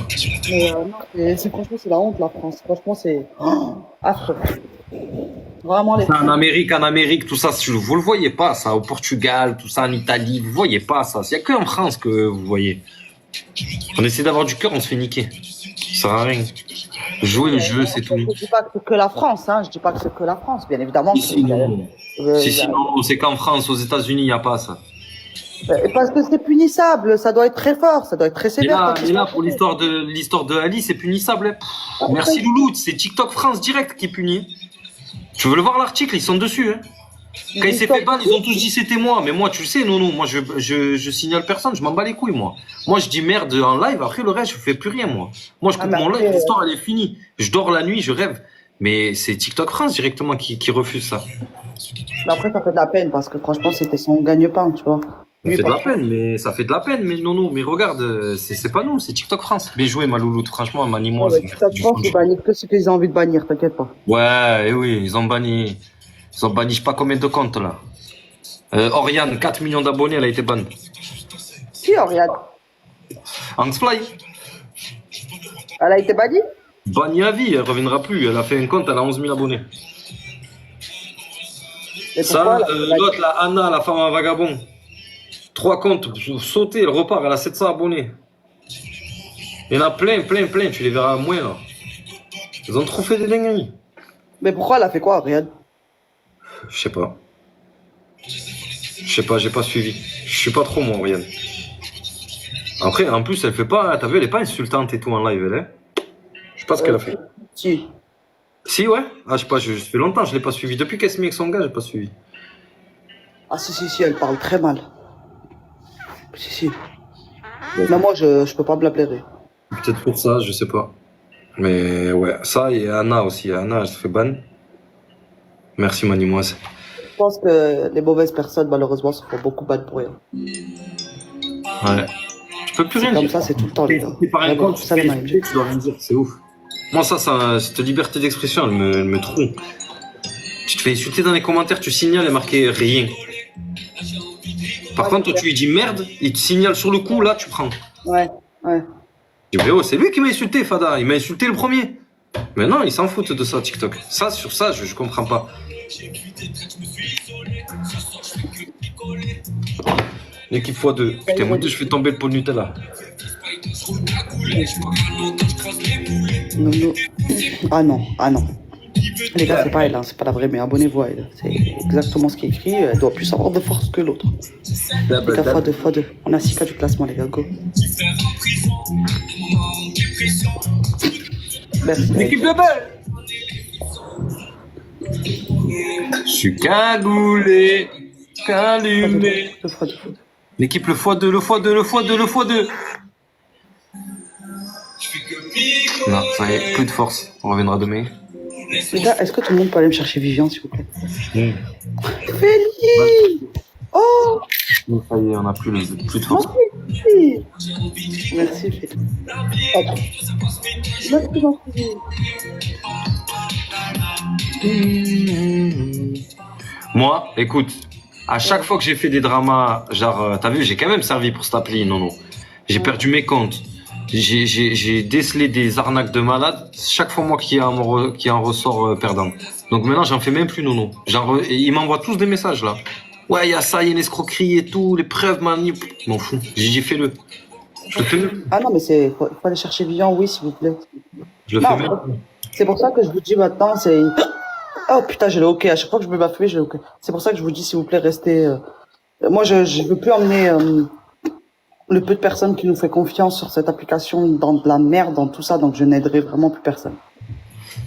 Speaker 2: Mais franchement, c'est la honte, la France. Franchement, c'est affreux. Vraiment,
Speaker 1: en Amérique, tout ça, vous le voyez pas, ça. Au Portugal, tout ça, en Italie, vous voyez pas ça. Il y a que en France que vous voyez. On essaie d'avoir du cœur, on se fait niquer. Ça sert à rien. Jouer le jeu, c'est tout.
Speaker 2: Je dis pas que c'est que la France, hein. Je dis pas que c'est que la France, bien évidemment.
Speaker 1: Non, c'est qu'en France, aux États-Unis, il n'y a pas ça.
Speaker 2: Parce que c'est punissable, ça doit être très fort, ça doit être très sévère.
Speaker 1: Et là pour l'histoire de Ali, c'est punissable. Merci Loulou, c'est TikTok France direct qui punit. Tu veux le voir l'article, ils sont dessus. Hein. Quand il s'est fait ban, ils ont tous dit c'était moi. Mais moi, tu le sais, non, moi je signale personne, je m'en bats les couilles, moi. Moi, je dis merde en live, après le reste, je fais plus rien, moi. Moi, je coupe mon live, l'histoire, elle est finie. Je dors la nuit, je rêve. Mais c'est TikTok France directement qui refuse ça.
Speaker 2: Mais après, ça fait de la peine, parce que franchement, c'était son gagne-pain, tu vois.
Speaker 1: Ça fait de la peine, mais non, mais regarde, c'est pas nous, c'est TikTok France. Bien joué, ma louloute, franchement, Mani-moi.
Speaker 2: TikTok France, ils bannissent que ce qu'ils ont envie de bannir, t'inquiète pas.
Speaker 1: Ouais, oui, ils ont banni, je sais pas combien de comptes, là. Oriane, 4 millions d'abonnés, elle a été bannie.
Speaker 2: Qui, Oriane?
Speaker 1: Angstfly.
Speaker 2: Elle a été bannie?
Speaker 1: Bannie à vie, elle reviendra plus. Elle a fait un compte, elle a 11 000 abonnés. Ça, l'autre, la Anna, la femme à vagabond. 3 comptes, sauter, elle repart, elle a 700 abonnés. Il y en a plein, tu les verras moins là. Ils ont trop fait des dingueries.
Speaker 2: Mais pourquoi elle a fait quoi, Riyad?
Speaker 1: Je sais pas. J'ai pas suivi. Je suis pas trop moi, Oriane. Après, en plus, elle fait pas. T'as vu, elle est pas insultante et tout en live, elle est. Je sais pas ce qu'elle a fait.
Speaker 2: Si.
Speaker 1: Si, ouais. Ah, je sais pas, ça fait longtemps, je l'ai pas suivi. Depuis qu'elle s'est mise avec son gars, j'ai pas suivi.
Speaker 2: Ah si, elle parle très mal. Si. Mais moi, je peux pas me la blairer.
Speaker 1: Peut-être pour ça, je sais pas. Mais ouais, ça et Anna aussi. Anna, elle se fait ban. Merci, Manimoise.
Speaker 2: Je pense que les mauvaises personnes, malheureusement, se font beaucoup ban pour rien.
Speaker 1: Ouais. Tu peux plus rien
Speaker 2: Comme
Speaker 1: dire.
Speaker 2: ça, c'est tout le temps, les gars.
Speaker 1: C'est par un
Speaker 2: Vraiment,
Speaker 1: compte,
Speaker 2: ça, les mains.
Speaker 1: tu dois rien dire, c'est ouf. Moi, cette liberté d'expression, elle me trompe. Tu te fais insulter dans les commentaires, tu signales et marqué rien. Par contre, toi, tu lui dis merde, il te signale sur le coup, là, tu prends.
Speaker 2: Ouais.
Speaker 1: Je dis, mais oh, c'est lui qui m'a insulté, Fada. Il m'a insulté le premier. Mais non, ils s'en foutent de ça, TikTok. Ça, sur ça, je comprends pas. L'équipe x2. Putain, moi, je fais tomber le pot de Nutella.
Speaker 2: Non. Ah non. Les gars, c'est pas elle, hein, c'est pas la vraie, mais abonnez-vous à elle. C'est exactement ce qui est écrit. Elle doit plus avoir de force que l'autre. Les gars, x2. On a 6 cas du classement, les gars, go. Merci.
Speaker 1: L'équipe de belle. Je suis cagoulé, allumé. L'équipe le x2. Non, ça y est, plus de force. On reviendra demain.
Speaker 2: Les gars, est-ce que tout le monde peut aller me chercher Vivian, s'il vous plaît?
Speaker 1: Félix.
Speaker 2: Oh.
Speaker 1: Non, ça y est, on a plus de force.
Speaker 2: Merci, Félix.
Speaker 1: Moi, écoute, à chaque fois que j'ai fait des dramas, genre, t'as vu, j'ai quand même servi pour cette appli, non. J'ai perdu mes comptes. J'ai décelé des arnaques de malades. Chaque fois, moi, qui en ressort perdant. Donc maintenant, j'en fais même plus, non. Genre, ils m'envoient tous des messages, là. Ouais, il y a ça, il y a une escroquerie et tout, les preuves, je m'en fous. J'ai dit, fais-le. Je le fais même.
Speaker 2: Ah non, mais faut aller chercher Vivian, oui, s'il vous plaît.
Speaker 1: Je le fais même.
Speaker 2: C'est pour ça que je vous dis maintenant, c'est... Oh putain, j'ai le hockey. À chaque fois que je me bats fumée, j'ai le hockey. C'est pour ça que je vous dis, s'il vous plaît, restez... Moi, je veux plus emmener le peu de personnes qui nous fait confiance sur cette application dans de la merde, dans tout ça, donc je n'aiderai vraiment plus personne.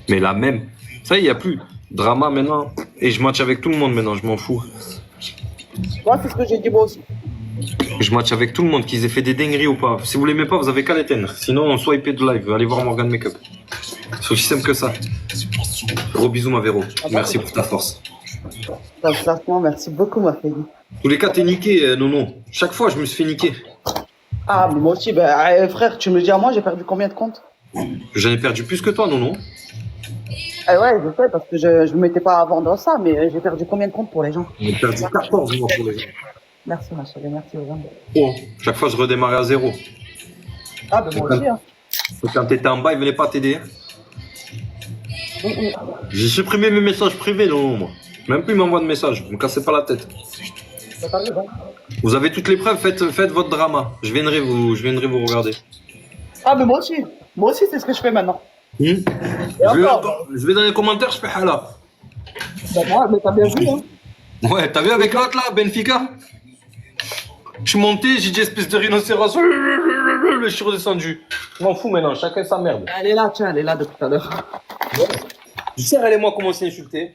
Speaker 1: Mais là même, ça y est, il n'y a plus. Drama maintenant. Et je match avec tout le monde maintenant, je m'en fous.
Speaker 2: Ouais, c'est ce que j'ai dit moi aussi.
Speaker 1: Je match avec tout le monde, qu'ils aient fait des dingueries ou pas. Si vous l'aimez pas, vous avez qu'à l'éteindre. Sinon, on swipe de live. Allez voir Morgan Makeup. C'est aussi simple que ça. Gros bisous, ma Véro. Merci pour ta force.
Speaker 2: Franchement, merci beaucoup, ma fille.
Speaker 1: Tous les cas, t'es niqué, non. Chaque fois, je me suis fait niquer.
Speaker 2: Ah, mais moi aussi, frère, tu me dis à moi, j'ai perdu combien de comptes?
Speaker 1: J'en ai perdu plus que toi, non.
Speaker 2: Ouais, je sais, parce que je me mettais pas à vendre ça, mais j'ai perdu combien de comptes pour les gens?
Speaker 1: J'ai perdu 14 mois pour les gens.
Speaker 2: Merci, ma chérie, merci aux gens.
Speaker 1: Oh, chaque fois, je redémarrais à zéro.
Speaker 2: Ah, ben moi aussi, hein.
Speaker 1: Quand t'étais en bas, ils venaient pas t'aider. J'ai supprimé mes messages privés, non, moi. Même plus, ils m'envoient de messages. Ne me cassez pas la tête. Vous avez toutes les preuves, faites votre drama. Je viendrai vous regarder.
Speaker 2: Ah, mais moi aussi. Moi aussi, c'est ce que je fais maintenant.
Speaker 1: Je vais dans les commentaires, je fais hala.
Speaker 2: D'accord, mais t'as bien vu, hein.
Speaker 1: Ouais, t'as vu avec l'autre là, Benfica? Je suis monté, j'ai dit espèce de rhinocéros. Je suis redescendu. Je m'en fous maintenant, chacun sa merde.
Speaker 2: Elle est là, tiens, elle est là depuis tout à l'heure.
Speaker 1: Je sais, elle et moi, comment on s'est insulté.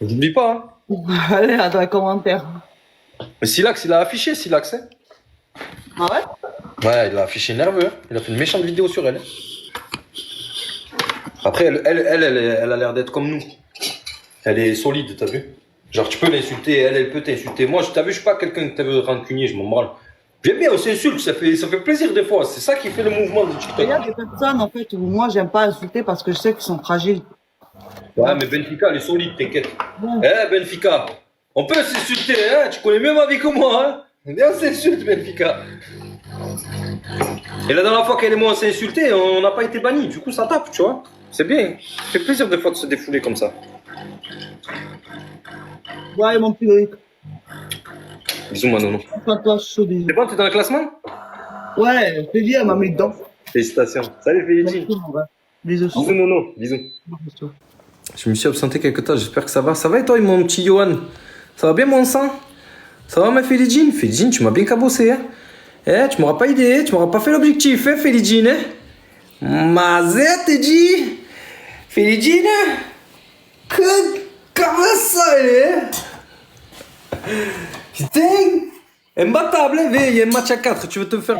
Speaker 1: J'oublie pas, hein.
Speaker 2: Elle est là dans les commentaires.
Speaker 1: Mais Silax, il a affiché, Silax, hein.
Speaker 2: Ah ouais?
Speaker 1: Ouais, il a affiché nerveux. Il a fait une méchante vidéo sur elle. Après, elle a l'air d'être comme nous. Elle est solide, t'as vu? Genre, tu peux l'insulter, elle peut t'insulter. Moi, t'as vu, je suis pas quelqu'un qui t'avait rancunier, je m'en branle. J'aime bien, on s'insulte, ça fait plaisir des fois. C'est ça qui fait le mouvement de TikTok.
Speaker 2: Il y a des personnes, en fait, où moi, j'aime pas insulter parce que je sais qu'ils sont fragiles.
Speaker 1: Ouais, mais Benfica, elle est solide, t'inquiète. Eh, Benfica, on peut s'insulter, hein? Tu connais mieux ma vie que moi, hein? Viens, on s'insulte, Benfica. Et la dernière fois qu'elle et moi on s'est insulté, on n'a pas été bannis. Du coup, ça tape, tu vois. C'est bien. Ça fait plaisir des fois de se défouler comme ça.
Speaker 2: Ouais, mon petit Loïc.
Speaker 1: Bisous, Manono.
Speaker 2: Toi, chaud, bisous.
Speaker 1: C'est bon, t'es dans le classement?
Speaker 2: Ouais, je te dis, elle m'a mis dedans.
Speaker 1: Félicitations. Salut Félicie.
Speaker 2: Bisous.
Speaker 1: Bisous Nono. Bisous. Je me suis absenté quelque temps, j'espère que ça va. Ça va et toi, mon petit Johan? Ça va bien, mon sang? Ça va, ma Féligine? Féligine, tu m'as bien cabossé, hein? Eh, tu m'auras pas aidé, tu m'auras pas fait l'objectif, hein, Féligine, hein? Mazette, dit Féligine? Comment ça, elle est? Putain! Imbattable, hein, il y a un match à 4, tu veux te faire...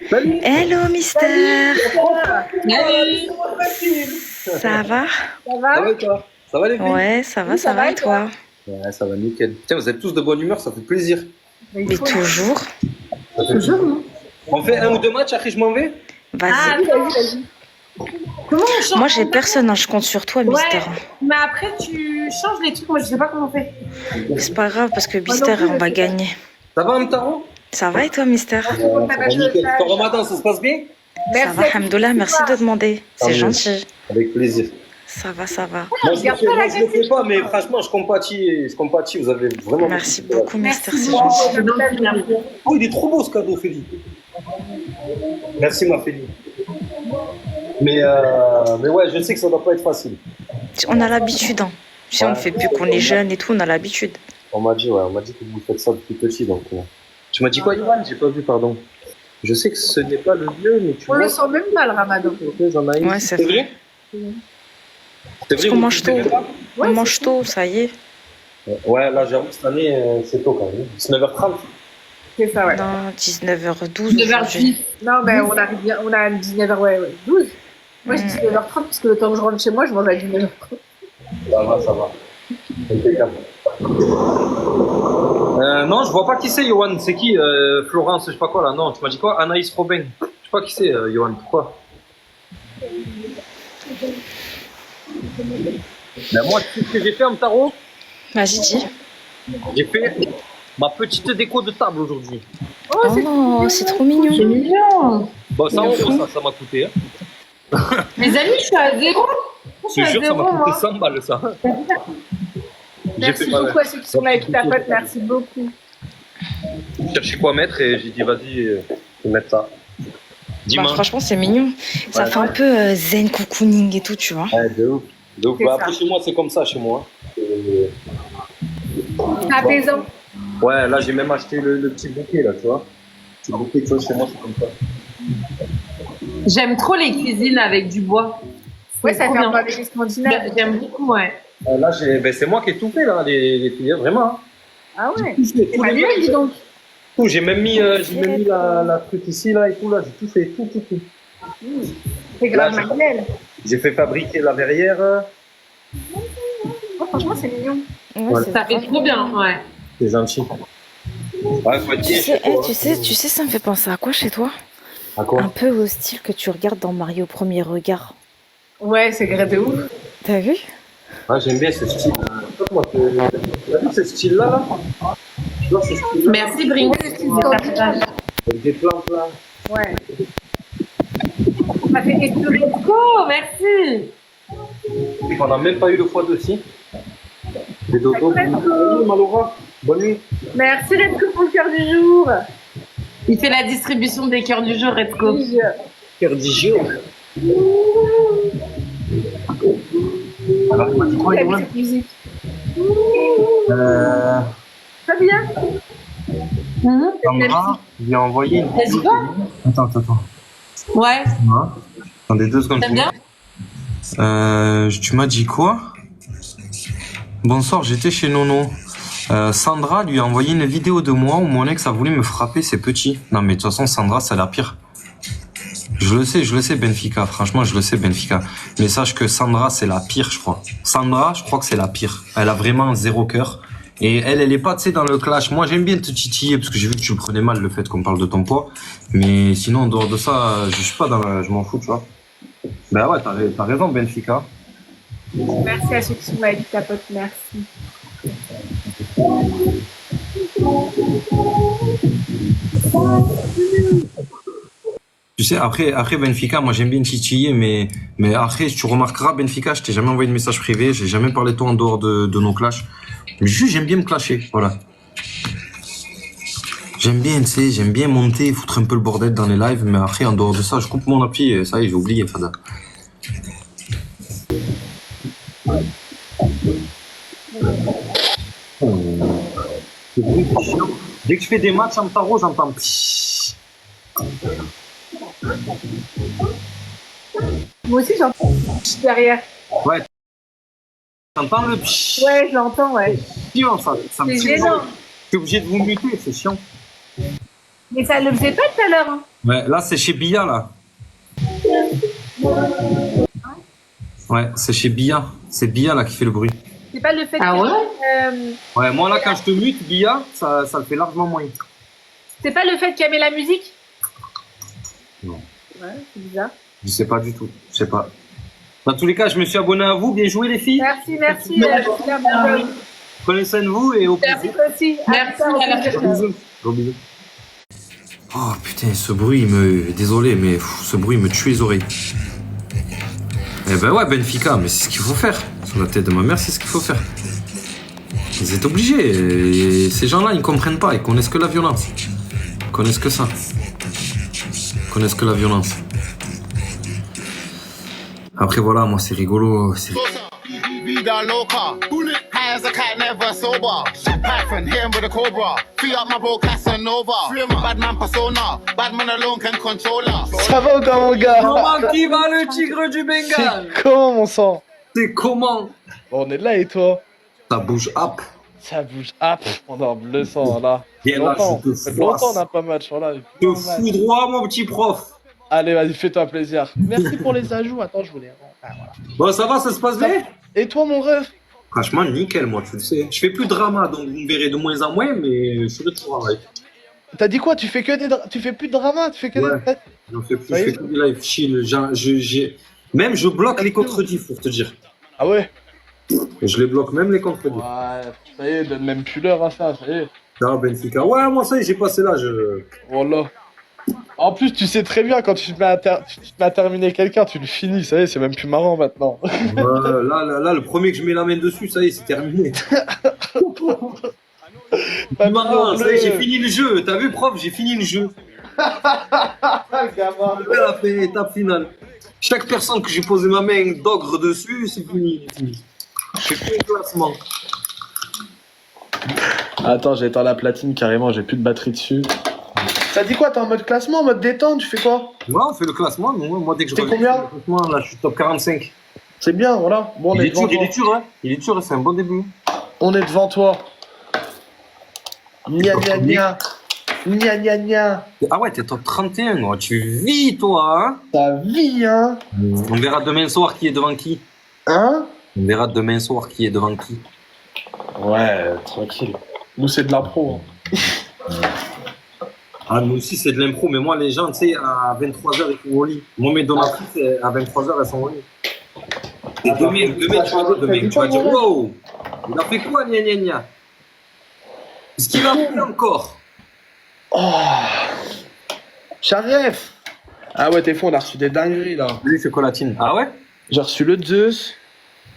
Speaker 1: Salut.
Speaker 4: Hello, Mister.
Speaker 3: Salut.
Speaker 4: Ça va?
Speaker 3: Ça va?
Speaker 1: Ça va et toi? Ça va les filles?
Speaker 4: Ouais, ça va et toi?
Speaker 1: Ouais, ça va nickel. Tiens, vous êtes tous de bonne humeur, ça fait plaisir.
Speaker 4: Mais toujours.
Speaker 3: Toujours, non?
Speaker 1: On fait 1 ou 2 matchs, après je m'en vais?
Speaker 4: Vas-y.
Speaker 3: Ah, vas-y. Comment on change?
Speaker 4: Moi, j'ai personne, hein, je compte sur toi, Mister.
Speaker 3: Ouais, mais après, tu changes les trucs. Moi, je sais pas comment on fait.
Speaker 4: C'est pas grave, parce que Mister, on va gagner.
Speaker 1: Ça va, Amtaro?
Speaker 4: Ça va et toi, Mister?
Speaker 1: Ça va nickel. Ton ramadan, ça se passe bien?
Speaker 4: Ça va, Hamdoullah, merci de demander. C'est gentil.
Speaker 1: Avec plaisir.
Speaker 4: Ça va, ça va.
Speaker 1: Moi, je ne le fais pas, mais franchement, je compatis. Vous avez vraiment...
Speaker 4: Merci beaucoup, Mister, c'est
Speaker 3: Merci.
Speaker 4: gentil.
Speaker 1: Oh, il est trop beau ce cadeau, Félix. Merci, ma Félix. Mais ouais, je sais que ça ne doit pas être facile.
Speaker 4: On a l'habitude, hein. Tu sais, on fait plus qu'on est jeune et tout, on a l'habitude.
Speaker 1: On m'a dit que vous faites ça depuis petit, donc... Tu m'as dit quoi, Yoann? J'ai pas vu, pardon. Je sais que ce n'est pas le mieux, mais tu
Speaker 3: On
Speaker 1: vois...
Speaker 3: le sent même pas, le ramadan.
Speaker 4: Ouais, c'est vrai. Parce qu'on mange tôt. On mange tôt, ça y est.
Speaker 1: Ouais, là, j'avoue, cette année, c'est tôt quand même. 19h30.
Speaker 3: C'est ça, ouais.
Speaker 4: Non, 19h12 aujourd'hui.
Speaker 3: 19h10. Non, mais on arrive bien. On a 19h, ouais, 12. Moi, je dis 19h30 parce que le temps que je rentre chez moi, je mange à 19h30.
Speaker 1: Ça va. Impeccable. Non, je vois pas qui c'est, Johan. C'est qui Florence, je sais pas quoi là. Non, tu m'as dit quoi? Anaïs Robin. Je sais pas qui c'est, Johan. Pourquoi? Ben moi, tu sais ce que j'ai fait, Amtaro?
Speaker 4: Vas-y, dis.
Speaker 1: J'ai fait ma petite déco de table aujourd'hui.
Speaker 4: Oh, c'est trop mignon.
Speaker 3: C'est mignon.
Speaker 1: Bon, ça m'a coûté. Hein.
Speaker 3: Mes amis, je suis à 0.
Speaker 1: Je te jure, ça m'a coûté 100 balles, ça.
Speaker 3: Merci beaucoup à ceux qui sont là et qui tapotent. Merci beaucoup.
Speaker 1: J'ai cherché quoi mettre et j'ai dit, vas-y, je vais mettre ça.
Speaker 4: Bah, franchement, c'est mignon. Ça fait un peu zen cocooning et tout, tu vois.
Speaker 1: Ouais, de ouf. Bah, après, chez moi, c'est comme ça, chez moi.
Speaker 3: Apaisant.
Speaker 1: Ouais, là, j'ai même acheté le petit bouquet, là, tu vois. Le petit bouquet de choses chez moi, c'est comme ça.
Speaker 5: J'aime trop les cuisines avec du bois.
Speaker 3: Ouais, ça fait un peu avec les scandinaves.
Speaker 5: J'aime beaucoup, ouais.
Speaker 1: Là, c'est moi qui ai tout fait, là, les filières, vraiment. Hein.
Speaker 3: Ah ouais. C'est pas bien, dis donc.
Speaker 1: Tout, j'ai même mis la truc ici, là, et tout, là, j'ai tout fait, tout.
Speaker 3: C'est grave manuel.
Speaker 1: J'ai fait fabriquer la verrière.
Speaker 3: Oh, franchement, c'est mignon.
Speaker 4: Ouais,
Speaker 5: Ça fait trop bien, ouais.
Speaker 1: C'est gentil. Ouais, faut dire,
Speaker 4: Tu sais, ça me fait penser à quoi chez toi?
Speaker 1: à quoi?
Speaker 4: Un peu au style que tu regardes dans Mario au premier regard.
Speaker 3: Ouais, c'est grave de ouf.
Speaker 4: T'as vu?
Speaker 1: Ouais, j'aime bien ce style. Moi, t'as vu ce style-là, là? Tu vois, ce style-là?
Speaker 5: Merci, Brinks.
Speaker 1: Avec des plans plats.
Speaker 3: Ouais. Ça fait exploser.
Speaker 5: Oh, merci.
Speaker 1: On n'a même pas eu le x2 aussi. Les dodos. Salut, Malora. Bonne nuit.
Speaker 3: Merci, Redco, pour le cœur du jour.
Speaker 5: Il fait la distribution des cœurs du jour, Redco.
Speaker 1: Cœur du jour. Alors, tu m'as dit quoi, Yoann?
Speaker 3: Cette musique. Ça vient?
Speaker 1: Sandra, je lui ai envoyé une
Speaker 5: Vas-y,
Speaker 1: vidéo.
Speaker 5: va.
Speaker 1: Attends.
Speaker 5: Ouais.
Speaker 1: Attendez 2 secondes.
Speaker 5: T'aimes bien?
Speaker 1: Tu m'as dit quoi? Bonsoir, j'étais chez Nono. Sandra lui a envoyé une vidéo de moi où mon ex a voulu me frapper ses petits. Non mais de toute façon, Sandra, ça a l'air pire. Je le sais, Benfica. Franchement, je le sais, Benfica. Mais sache que Sandra, c'est la pire, je crois. Sandra, je crois que c'est la pire. Elle a vraiment 0 cœur. Et elle est pas, tu sais, dans le clash. Moi, j'aime bien te titiller parce que j'ai vu que tu prenais mal le fait qu'on parle de ton poids. Mais sinon, en dehors de ça, je suis pas dans la... Je m'en fous, tu vois. Ben ouais, t'as raison, Benfica.
Speaker 3: Merci à ceux qui sont là et qui tapotent. Merci.
Speaker 1: Tu sais, après Benfica, moi j'aime bien titiller, mais après, tu remarqueras, Benfica, je t'ai jamais envoyé de message privé, j'ai jamais parlé de toi en dehors de nos clashs. Mais juste, j'aime bien me clasher, voilà. J'aime bien, tu sais, j'aime bien monter, foutre un peu le bordel dans les lives, mais après, en dehors de ça, je coupe mon appli et ça y est, j'ai oublié, Fada. Dès que je fais des matchs en tarot, j'entends.
Speaker 3: Moi aussi, j'entends derrière.
Speaker 1: Ouais. T'entends le pshhh?
Speaker 3: Ouais, je l'entends, ouais.
Speaker 1: Chiant, ça me
Speaker 3: C'est
Speaker 1: tue.
Speaker 3: gênant.
Speaker 1: Je suis obligé de vous muter, c'est chiant.
Speaker 3: Mais ça le faisait pas tout à l'heure. Hein.
Speaker 1: Ouais, là, c'est chez Bia, là. Ouais, c'est chez Bia. C'est Bia, là, qui fait le bruit.
Speaker 3: C'est pas le fait
Speaker 5: Ah
Speaker 3: que.
Speaker 5: ouais
Speaker 1: Ouais, moi, là, quand je te mute, Bia, ça le fait largement moins.
Speaker 3: C'est pas le fait qu'elle met la musique.
Speaker 1: Non.
Speaker 3: Ouais, c'est bizarre.
Speaker 1: Je sais pas du tout. Je sais pas. Dans tous les cas, je me suis abonné à vous. Bien joué, les filles.
Speaker 3: Merci. Bien joué.
Speaker 1: Prenez soin de vous et au
Speaker 3: Merci
Speaker 1: plaisir.
Speaker 3: toi aussi.
Speaker 5: Merci, à la
Speaker 3: prochaine.
Speaker 1: Bisous. Gros bisous. Oh putain, ce bruit me. Désolé, mais ce bruit me tue les oreilles. Eh ben ouais, Benfica, mais c'est ce qu'il faut faire. Sur la tête de ma mère, c'est ce qu'il faut faire. Vous êtes obligés. Et ces gens-là, ils ne comprennent pas. Ils connaissent que la violence. Ils connaissent que ça. Ils connaissent que la violence. Après, voilà, moi, c'est rigolo.
Speaker 6: Vida loca, hands a cat never sober. Python, him with a cobra. Free up my bro Casanova. Bad man persona, bad man alone can control us.
Speaker 7: Ça va ou quoi, mon gars?
Speaker 1: Comment qui va le tigre du Bengale?
Speaker 7: C'est comment, mon sang?
Speaker 1: C'est comment?
Speaker 7: Bon, on est là et toi?
Speaker 1: Ça bouge up.
Speaker 7: Ça bouge. Ah, on a bleu sang là.
Speaker 1: Et là,
Speaker 7: Longtemps,
Speaker 1: je te
Speaker 7: ça fait longtemps on
Speaker 1: froisse.
Speaker 7: n'a pas match. Voilà.
Speaker 1: Je te fous droit, mon petit prof.
Speaker 7: Allez, vas-y, fais-toi plaisir. Merci pour les ajouts. Attends, je voulais. Ah, voilà.
Speaker 1: Bon, ça va, ça se passe bien?
Speaker 7: Et toi, mon ref?
Speaker 1: Franchement, nickel, moi, tu le sais. Je fais plus de drama, donc vous me verrez de moins en moins, mais je fais le travail.
Speaker 7: T'as dit quoi? Tu fais que tu fais plus de drama? Tu fais que
Speaker 1: Ouais.
Speaker 7: des.
Speaker 1: J'en fais plus,
Speaker 7: Ça y
Speaker 1: je
Speaker 7: est.
Speaker 1: fais que des live chill. Même je bloque les contredits, pour te dire.
Speaker 7: Ah ouais?
Speaker 1: Je les bloque même les contredits.
Speaker 7: Ouais, ça y est, donne même plus l'heure à ça, ça y est.
Speaker 1: Ah, Benfica. Ouais, moi, ça y est, j'ai passé l'âge.
Speaker 7: Voilà. En plus, tu sais très bien, quand tu te mets à terminer quelqu'un, tu le finis, ça y est, c'est même plus marrant maintenant.
Speaker 1: Là, le premier que je mets la main dessus, ça y est, c'est terminé.
Speaker 7: Pas
Speaker 1: Marrant, ça y est,
Speaker 7: bleu.
Speaker 1: j'ai fini le jeu. T'as vu, prof, j'ai fini le jeu.
Speaker 7: Gamin.
Speaker 1: Elle a fait étape finale. Chaque personne que j'ai posé ma main d'ogre dessus, c'est fini. J'ai fait le classement.
Speaker 7: Attends, j'ai éteint la platine carrément, j'ai plus de batterie dessus. Ça dit quoi? T'es en mode classement, en mode détente? Tu fais quoi?
Speaker 1: Ouais, on fait le classement. Moi, dès que je
Speaker 7: T'es
Speaker 1: regarde
Speaker 7: combien?
Speaker 1: le classement, là, je suis top 45.
Speaker 7: C'est bien, voilà. Bon, on
Speaker 1: Il
Speaker 7: est
Speaker 1: est
Speaker 7: devant
Speaker 1: dur, il
Speaker 7: toi.
Speaker 1: est dur, hein. Il est dur, c'est un bon début.
Speaker 7: On est devant toi. Gna gna gna. Gna gna gna.
Speaker 1: Ah ouais, t'es top 31, gros. Tu vis, toi, hein.
Speaker 7: Ta vie, hein?
Speaker 1: On verra demain soir qui est devant qui.
Speaker 7: Hein?
Speaker 1: On verra demain soir qui est devant qui.
Speaker 7: Ouais, tranquille. Nous, c'est de l'impro. Hein.
Speaker 1: Ah, nous aussi, c'est de l'impro, mais moi, les gens, tu sais, à 23h, ils sont au lit. Moi, mes donatrices, à 23h, elles sont au lit. Et demain, tu vas dire, wow, il a fait quoi, gna gna gna? Qu'est-ce qu'il a fait encore?
Speaker 7: Oh! Charef! Ah ouais, t'es fou, on a reçu des dingueries, là.
Speaker 1: Lui, c'est Colatine. Ah ouais?
Speaker 7: J'ai reçu le Zeus,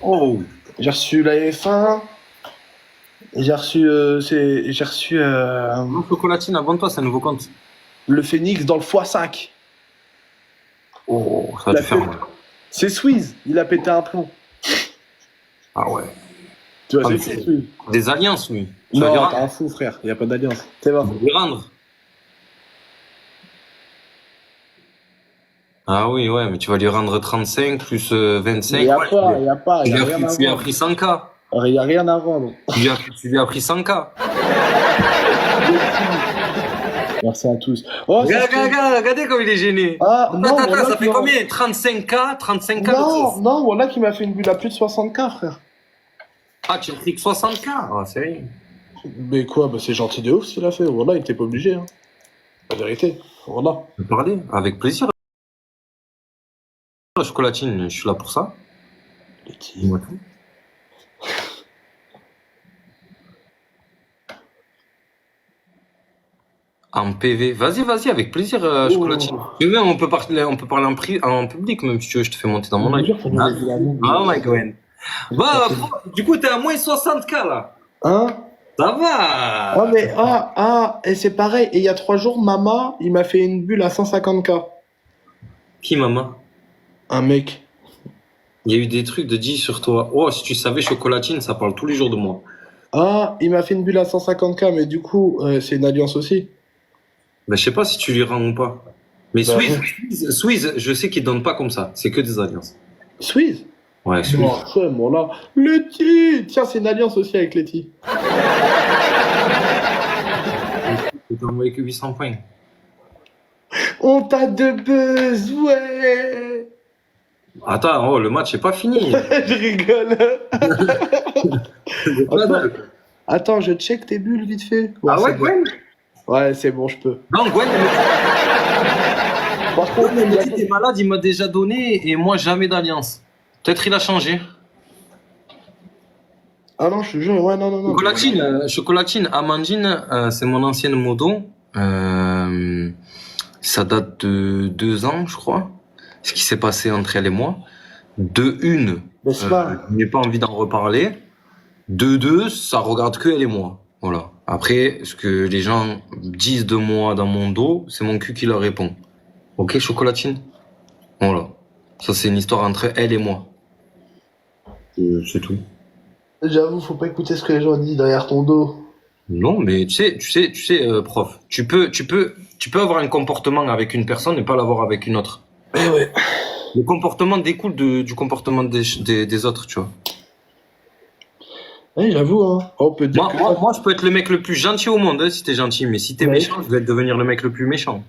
Speaker 1: Oh,
Speaker 7: j'ai reçu la F1, et j'ai reçu,
Speaker 1: non, Colatine, abonne-toi, c'est un nouveau compte.
Speaker 7: le Phoenix dans le x5.
Speaker 1: Oh, ça va te faire mal.
Speaker 7: C'est Squeeze, il a pété un plomb.
Speaker 1: Ah ouais.
Speaker 7: Tu vois,
Speaker 1: Ah, mais
Speaker 7: c'est
Speaker 1: c'est-
Speaker 7: Squeeze.
Speaker 1: Des alliances, lui. Tu vas
Speaker 7: Non,
Speaker 1: lui
Speaker 7: t'es
Speaker 1: rendre.
Speaker 7: un fou, frère, il a pas d'alliance. C'est bon.
Speaker 1: Tu vas lui rendre. Ah oui, ouais, mais tu vas lui rendre 35 plus 25.
Speaker 7: Il y a
Speaker 1: Ouais,
Speaker 7: pas, il y a pas, il y a rien à
Speaker 1: tu lui as
Speaker 7: vendre.
Speaker 1: pris 100K.
Speaker 7: Il y a rien à vendre.
Speaker 1: Tu lui as pris 100K.
Speaker 7: Merci à tous. Oh, ça se fait-
Speaker 1: Regardez comme il est gêné.
Speaker 7: Ah, non,
Speaker 1: Attends,
Speaker 7: voilà
Speaker 1: ça
Speaker 7: qui
Speaker 1: fait
Speaker 7: m'a-
Speaker 1: combien? 35K? 35K le
Speaker 7: Non,
Speaker 1: truc.
Speaker 7: non, voilà qui m'a fait une bulle à plus de 60K, frère.
Speaker 1: Ah, tu as pris que 60K? Ah, c'est vrai.
Speaker 7: Mais quoi, bah c'est gentil de ouf ce qu'il a fait. Voilà, il était pas obligé. Hein. La vérité. Voilà.
Speaker 1: Je peux parler avec plaisir. Chocolatine, je suis là pour ça. Dis-moi tout. En PV. Vas-y, avec plaisir, Chocolatine. Mais même, on peut parler en public, même si tu veux, je te fais monter dans mon live. Oh my god. Bah, du coup, t'es à moins 60K là.
Speaker 7: Hein?
Speaker 1: Ça va.
Speaker 7: Ah, mais, et c'est pareil. Et il y a 3 jours, Mama, il m'a fait une bulle à 150K.
Speaker 1: Qui, maman?
Speaker 7: Un mec.
Speaker 1: Il y a eu des trucs de dit sur toi. Oh, si tu savais, Chocolatine, ça parle tous les jours de moi.
Speaker 7: Ah, il m'a fait une bulle à 150K, mais du coup, c'est une alliance aussi.
Speaker 1: Ben, je sais pas si tu lui rends ou pas. Mais
Speaker 7: Bah,
Speaker 1: Swiss, je sais qu'il donne pas comme ça. C'est que des alliances.
Speaker 7: Swiss.
Speaker 1: Ouais, Swiss.
Speaker 7: Non, bon là. Letty. Tiens, c'est une alliance aussi avec Letty.
Speaker 1: Tu t'as envoyé que 800 points.
Speaker 7: On t'a de buzz, ouais.
Speaker 1: Attends, oh, le match est pas fini.
Speaker 7: Je rigole.
Speaker 1: C'est pas mal.
Speaker 7: Attends, je check tes bulles vite fait.
Speaker 1: Ah ouais,
Speaker 7: c'est bon.
Speaker 1: Gwen?
Speaker 7: Ouais, c'est bon, je peux.
Speaker 1: Non, Gwen,
Speaker 7: Par contre,
Speaker 1: il m'a dit t'es malade, il m'a déjà donné et moi jamais d'alliance. Peut-être il a changé.
Speaker 7: ah non, je te jure, ouais, non.
Speaker 1: Chocolatine, Amandine, c'est mon ancienne modo. Ça date de 2 ans, je crois. Ce qui s'est passé entre elle et moi. De une,
Speaker 7: N'est-ce pas
Speaker 1: je n'ai pas envie d'en reparler. De deux, ça regarde que elle et moi. Voilà. Après, ce que les gens disent de moi dans mon dos, c'est mon cul qui leur répond. Ok, Chocolatine? Voilà. Ça, c'est une histoire entre elle et moi. C'est tout.
Speaker 7: J'avoue, faut pas écouter ce que les gens disent derrière ton dos.
Speaker 1: Non, mais tu sais, prof, tu peux avoir un comportement avec une personne et pas l'avoir avec une autre.
Speaker 7: Eh ouais.
Speaker 1: Le comportement découle du comportement des autres, tu vois.
Speaker 7: Ouais, j'avoue, hein. On peut dire
Speaker 1: Moi, je peux être le mec le plus gentil au monde, hein, si t'es gentil, mais si t'es
Speaker 7: Ouais.
Speaker 1: méchant, je vais devenir le mec le plus méchant.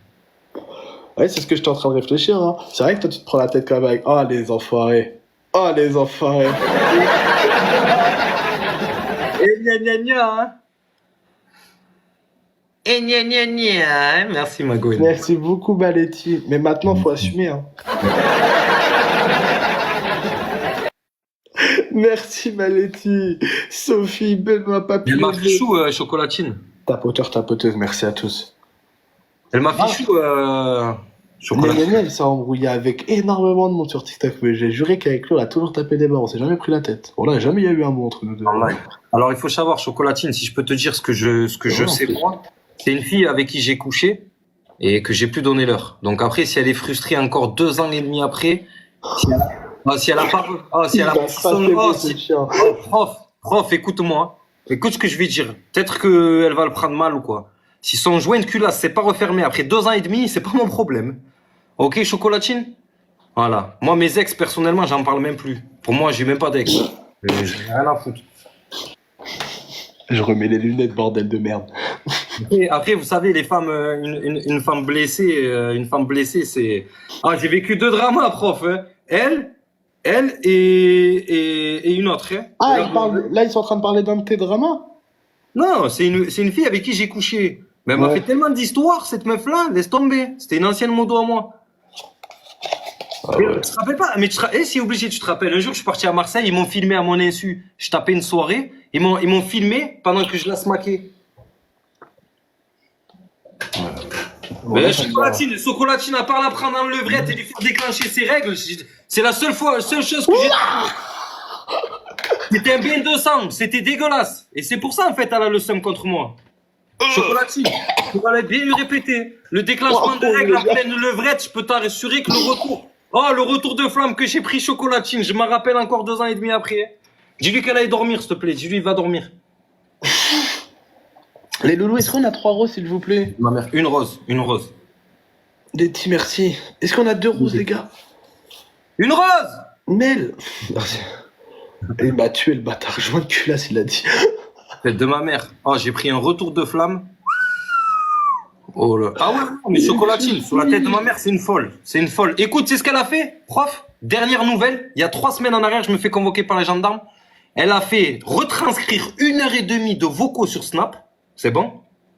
Speaker 7: Ouais, c'est ce que j'étais en train de réfléchir, hein. C'est vrai que toi, tu te prends la tête quand même avec. Oh, les enfoirés. Oh, les enfoirés.
Speaker 1: Et gna gna gna, hein. Et gna gna gna, hein. Merci, Magoine.
Speaker 7: Merci beaucoup, Baletti. Mais maintenant, faut assumer, hein. Merci, Baletti. Sophie, Benoît, Papy.
Speaker 1: Elle m'a fait chou, Chocolatine.
Speaker 7: Tapoteuse, merci à tous.
Speaker 1: Elle m'a fait chou, Chocolatine.
Speaker 7: Nénéné, elle s'est embrouillée avec énormément de monde sur TikTok, mais j'ai juré qu'avec lui, on a toujours tapé des barres, on s'est jamais pris la tête. Bon, là, jamais il y a eu un mot entre nous deux.
Speaker 1: Alors, il faut savoir, Chocolatine, si je peux te dire ce que je sais, moi, c'est une fille avec qui j'ai couché et que j'ai plus donné l'heure. Donc après, si elle est frustrée encore 2 ans et demi après, si elle a pas, prof, écoute-moi. Écoute ce que je vais dire. Peut-être qu'elle va le prendre mal ou quoi. Si son joint de culasse s'est pas refermé après 2 ans et demi, c'est pas mon problème. Ok, Chocolatine? Voilà. Moi, mes ex, personnellement, j'en parle même plus. Pour moi, j'ai même pas d'ex. J'ai rien à foutre.
Speaker 7: Je remets les lunettes, bordel de merde.
Speaker 1: Et après, vous savez, les femmes, une femme blessée, c'est. Ah, j'ai vécu 2 dramas, prof. Hein. Elle et une autre. Hein.
Speaker 7: Ah, là, ils sont en train de parler d'un de tes dramas?
Speaker 1: Non, c'est une fille avec qui j'ai couché. Mais elle m'a fait tellement d'histoires, cette meuf-là, laisse tomber. C'était une ancienne modo à moi.
Speaker 7: Ah ouais.
Speaker 1: Tu te rappelles pas? Mais si obligé, tu te rappelles. Un jour, je suis parti à Marseille, ils m'ont filmé à mon insu. Je tapais une soirée, ils m'ont filmé pendant que je la smaquais. Mais Chocolatine, à part la prendre en levrette et lui faire déclencher ses règles, c'est la seule chose que j'ai. C'était un bain de sang, c'était dégueulasse. Et c'est pour ça, en fait, elle a le seum contre moi. Chocolatine, tu vas bien lui répéter. Le déclenchement de règles en pleine levrette, je peux t'assurer que le retour de flamme que j'ai pris, Chocolatine, je m'en rappelle encore 2 ans et demi après. Dis-lui qu'elle aille dormir, s'il te plaît. Dis-lui, il va dormir.
Speaker 7: Les loulous, est-ce qu'on a 3 roses, s'il vous plaît?
Speaker 1: Ma mère, une rose.
Speaker 7: Des petits merci. Est-ce qu'on a 2 roses, les gars?
Speaker 1: Une rose!
Speaker 7: Mel. Merci. Il m'a tué, le bâtard. Joint de culasse, il a dit.
Speaker 1: Tête de ma mère. Oh, j'ai pris un retour de flamme. Oh là. Ah ouais, non, mais Chocolatine, sur la tête de ma mère, c'est une folle. C'est une folle. Écoute, c'est ce qu'elle a fait, prof. Dernière nouvelle. Il y a 3 semaines en arrière, je me fais convoquer par les gendarmes. Elle a fait retranscrire 1h30 de vocaux sur Snap. C'est bon?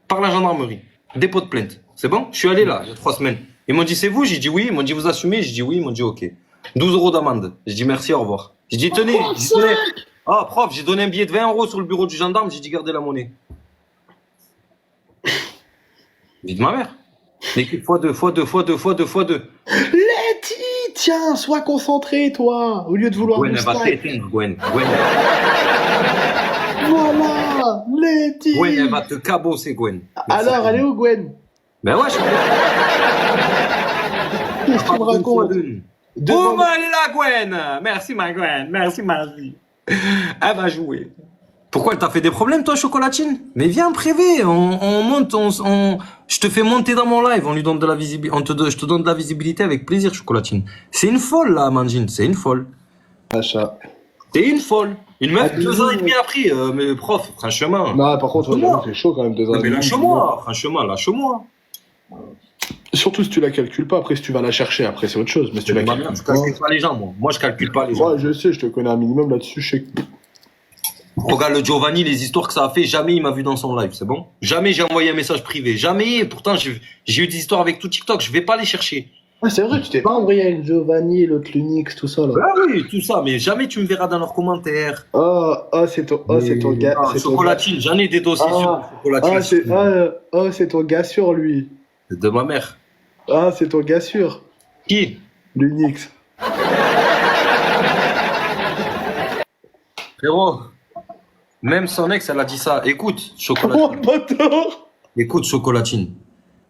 Speaker 1: Par la gendarmerie. Dépôt de plainte. C'est bon? Je suis allé là, il y a 3 semaines. Ils m'ont dit, c'est vous? J'ai dit oui. Ils m'ont dit, vous assumez? J'ai dit oui. Ils m'ont dit, ok. 12 € d'amende. J'ai dit merci, au revoir. J'ai dit, tenez. Ah, prof, j'ai donné un billet de 20 € sur le bureau du gendarme. J'ai dit, gardez la monnaie. Vie de ma mère. L'équipe x2.
Speaker 7: Letty, tiens, sois concentré, toi, au lieu de vouloir
Speaker 1: Gwen,
Speaker 7: nous
Speaker 1: elle va
Speaker 7: snipe.
Speaker 1: t'éteindre, Gwen.
Speaker 7: Voilà.
Speaker 8: Letty.
Speaker 1: Gwen, elle va te cabosser, Gwen.
Speaker 8: Alors, elle est où, Gwen?
Speaker 1: Ben ouais, je
Speaker 8: Qu'est-ce que tu me racontes?
Speaker 1: Boum, elle est là, Gwen. Merci, ma Gwen. Merci, ma vie. Elle va jouer. Pourquoi elle t'a fait des problèmes, toi, Chocolatine? Mais viens en privé, on monte, je te fais monter dans mon live, on lui donne de la visibilité, je te donne de la visibilité avec plaisir, Chocolatine. C'est une folle, là, Amandine, c'est une folle.
Speaker 8: Achat.
Speaker 1: T'es une folle. Une meuf, 2 ans et demi après, mais prof, franchement.
Speaker 8: Non, par contre, c'est chaud quand même, 2 ans.
Speaker 1: Mais lâche-moi, franchement, lâche-moi.
Speaker 8: Surtout si tu la calcules pas, après si tu vas la chercher, après c'est autre chose. Mais si tu la calcules
Speaker 1: je calcule pas les gens, moi. Moi, je calcule pas les gens.
Speaker 8: Ouais, je sais, je te connais un minimum là-dessus, je sais que...
Speaker 1: Regarde le Giovanni, les histoires que ça a fait, jamais il m'a vu dans son live, c'est bon? Jamais j'ai envoyé un message privé, jamais, et pourtant j'ai eu des histoires avec tout TikTok, je vais pas les chercher.
Speaker 8: Ah, c'est vrai, tu t'es pas envoyé avec Giovanni, l'autre Lunix, tout ça là.
Speaker 1: Ah oui, tout ça, mais jamais tu me verras dans leurs commentaires.
Speaker 8: C'est ton gars.
Speaker 1: Ah, Chocolatine, j'en ai des dossiers sur Chocolatine.
Speaker 8: C'est ton gars sûr, lui.
Speaker 1: De ma mère.
Speaker 8: Ah, c'est ton gars sûr.
Speaker 1: Qui?
Speaker 8: Lunix.
Speaker 1: Frérot, même son ex, elle a dit ça. Écoute, Chocolatine. Écoute, Chocolatine.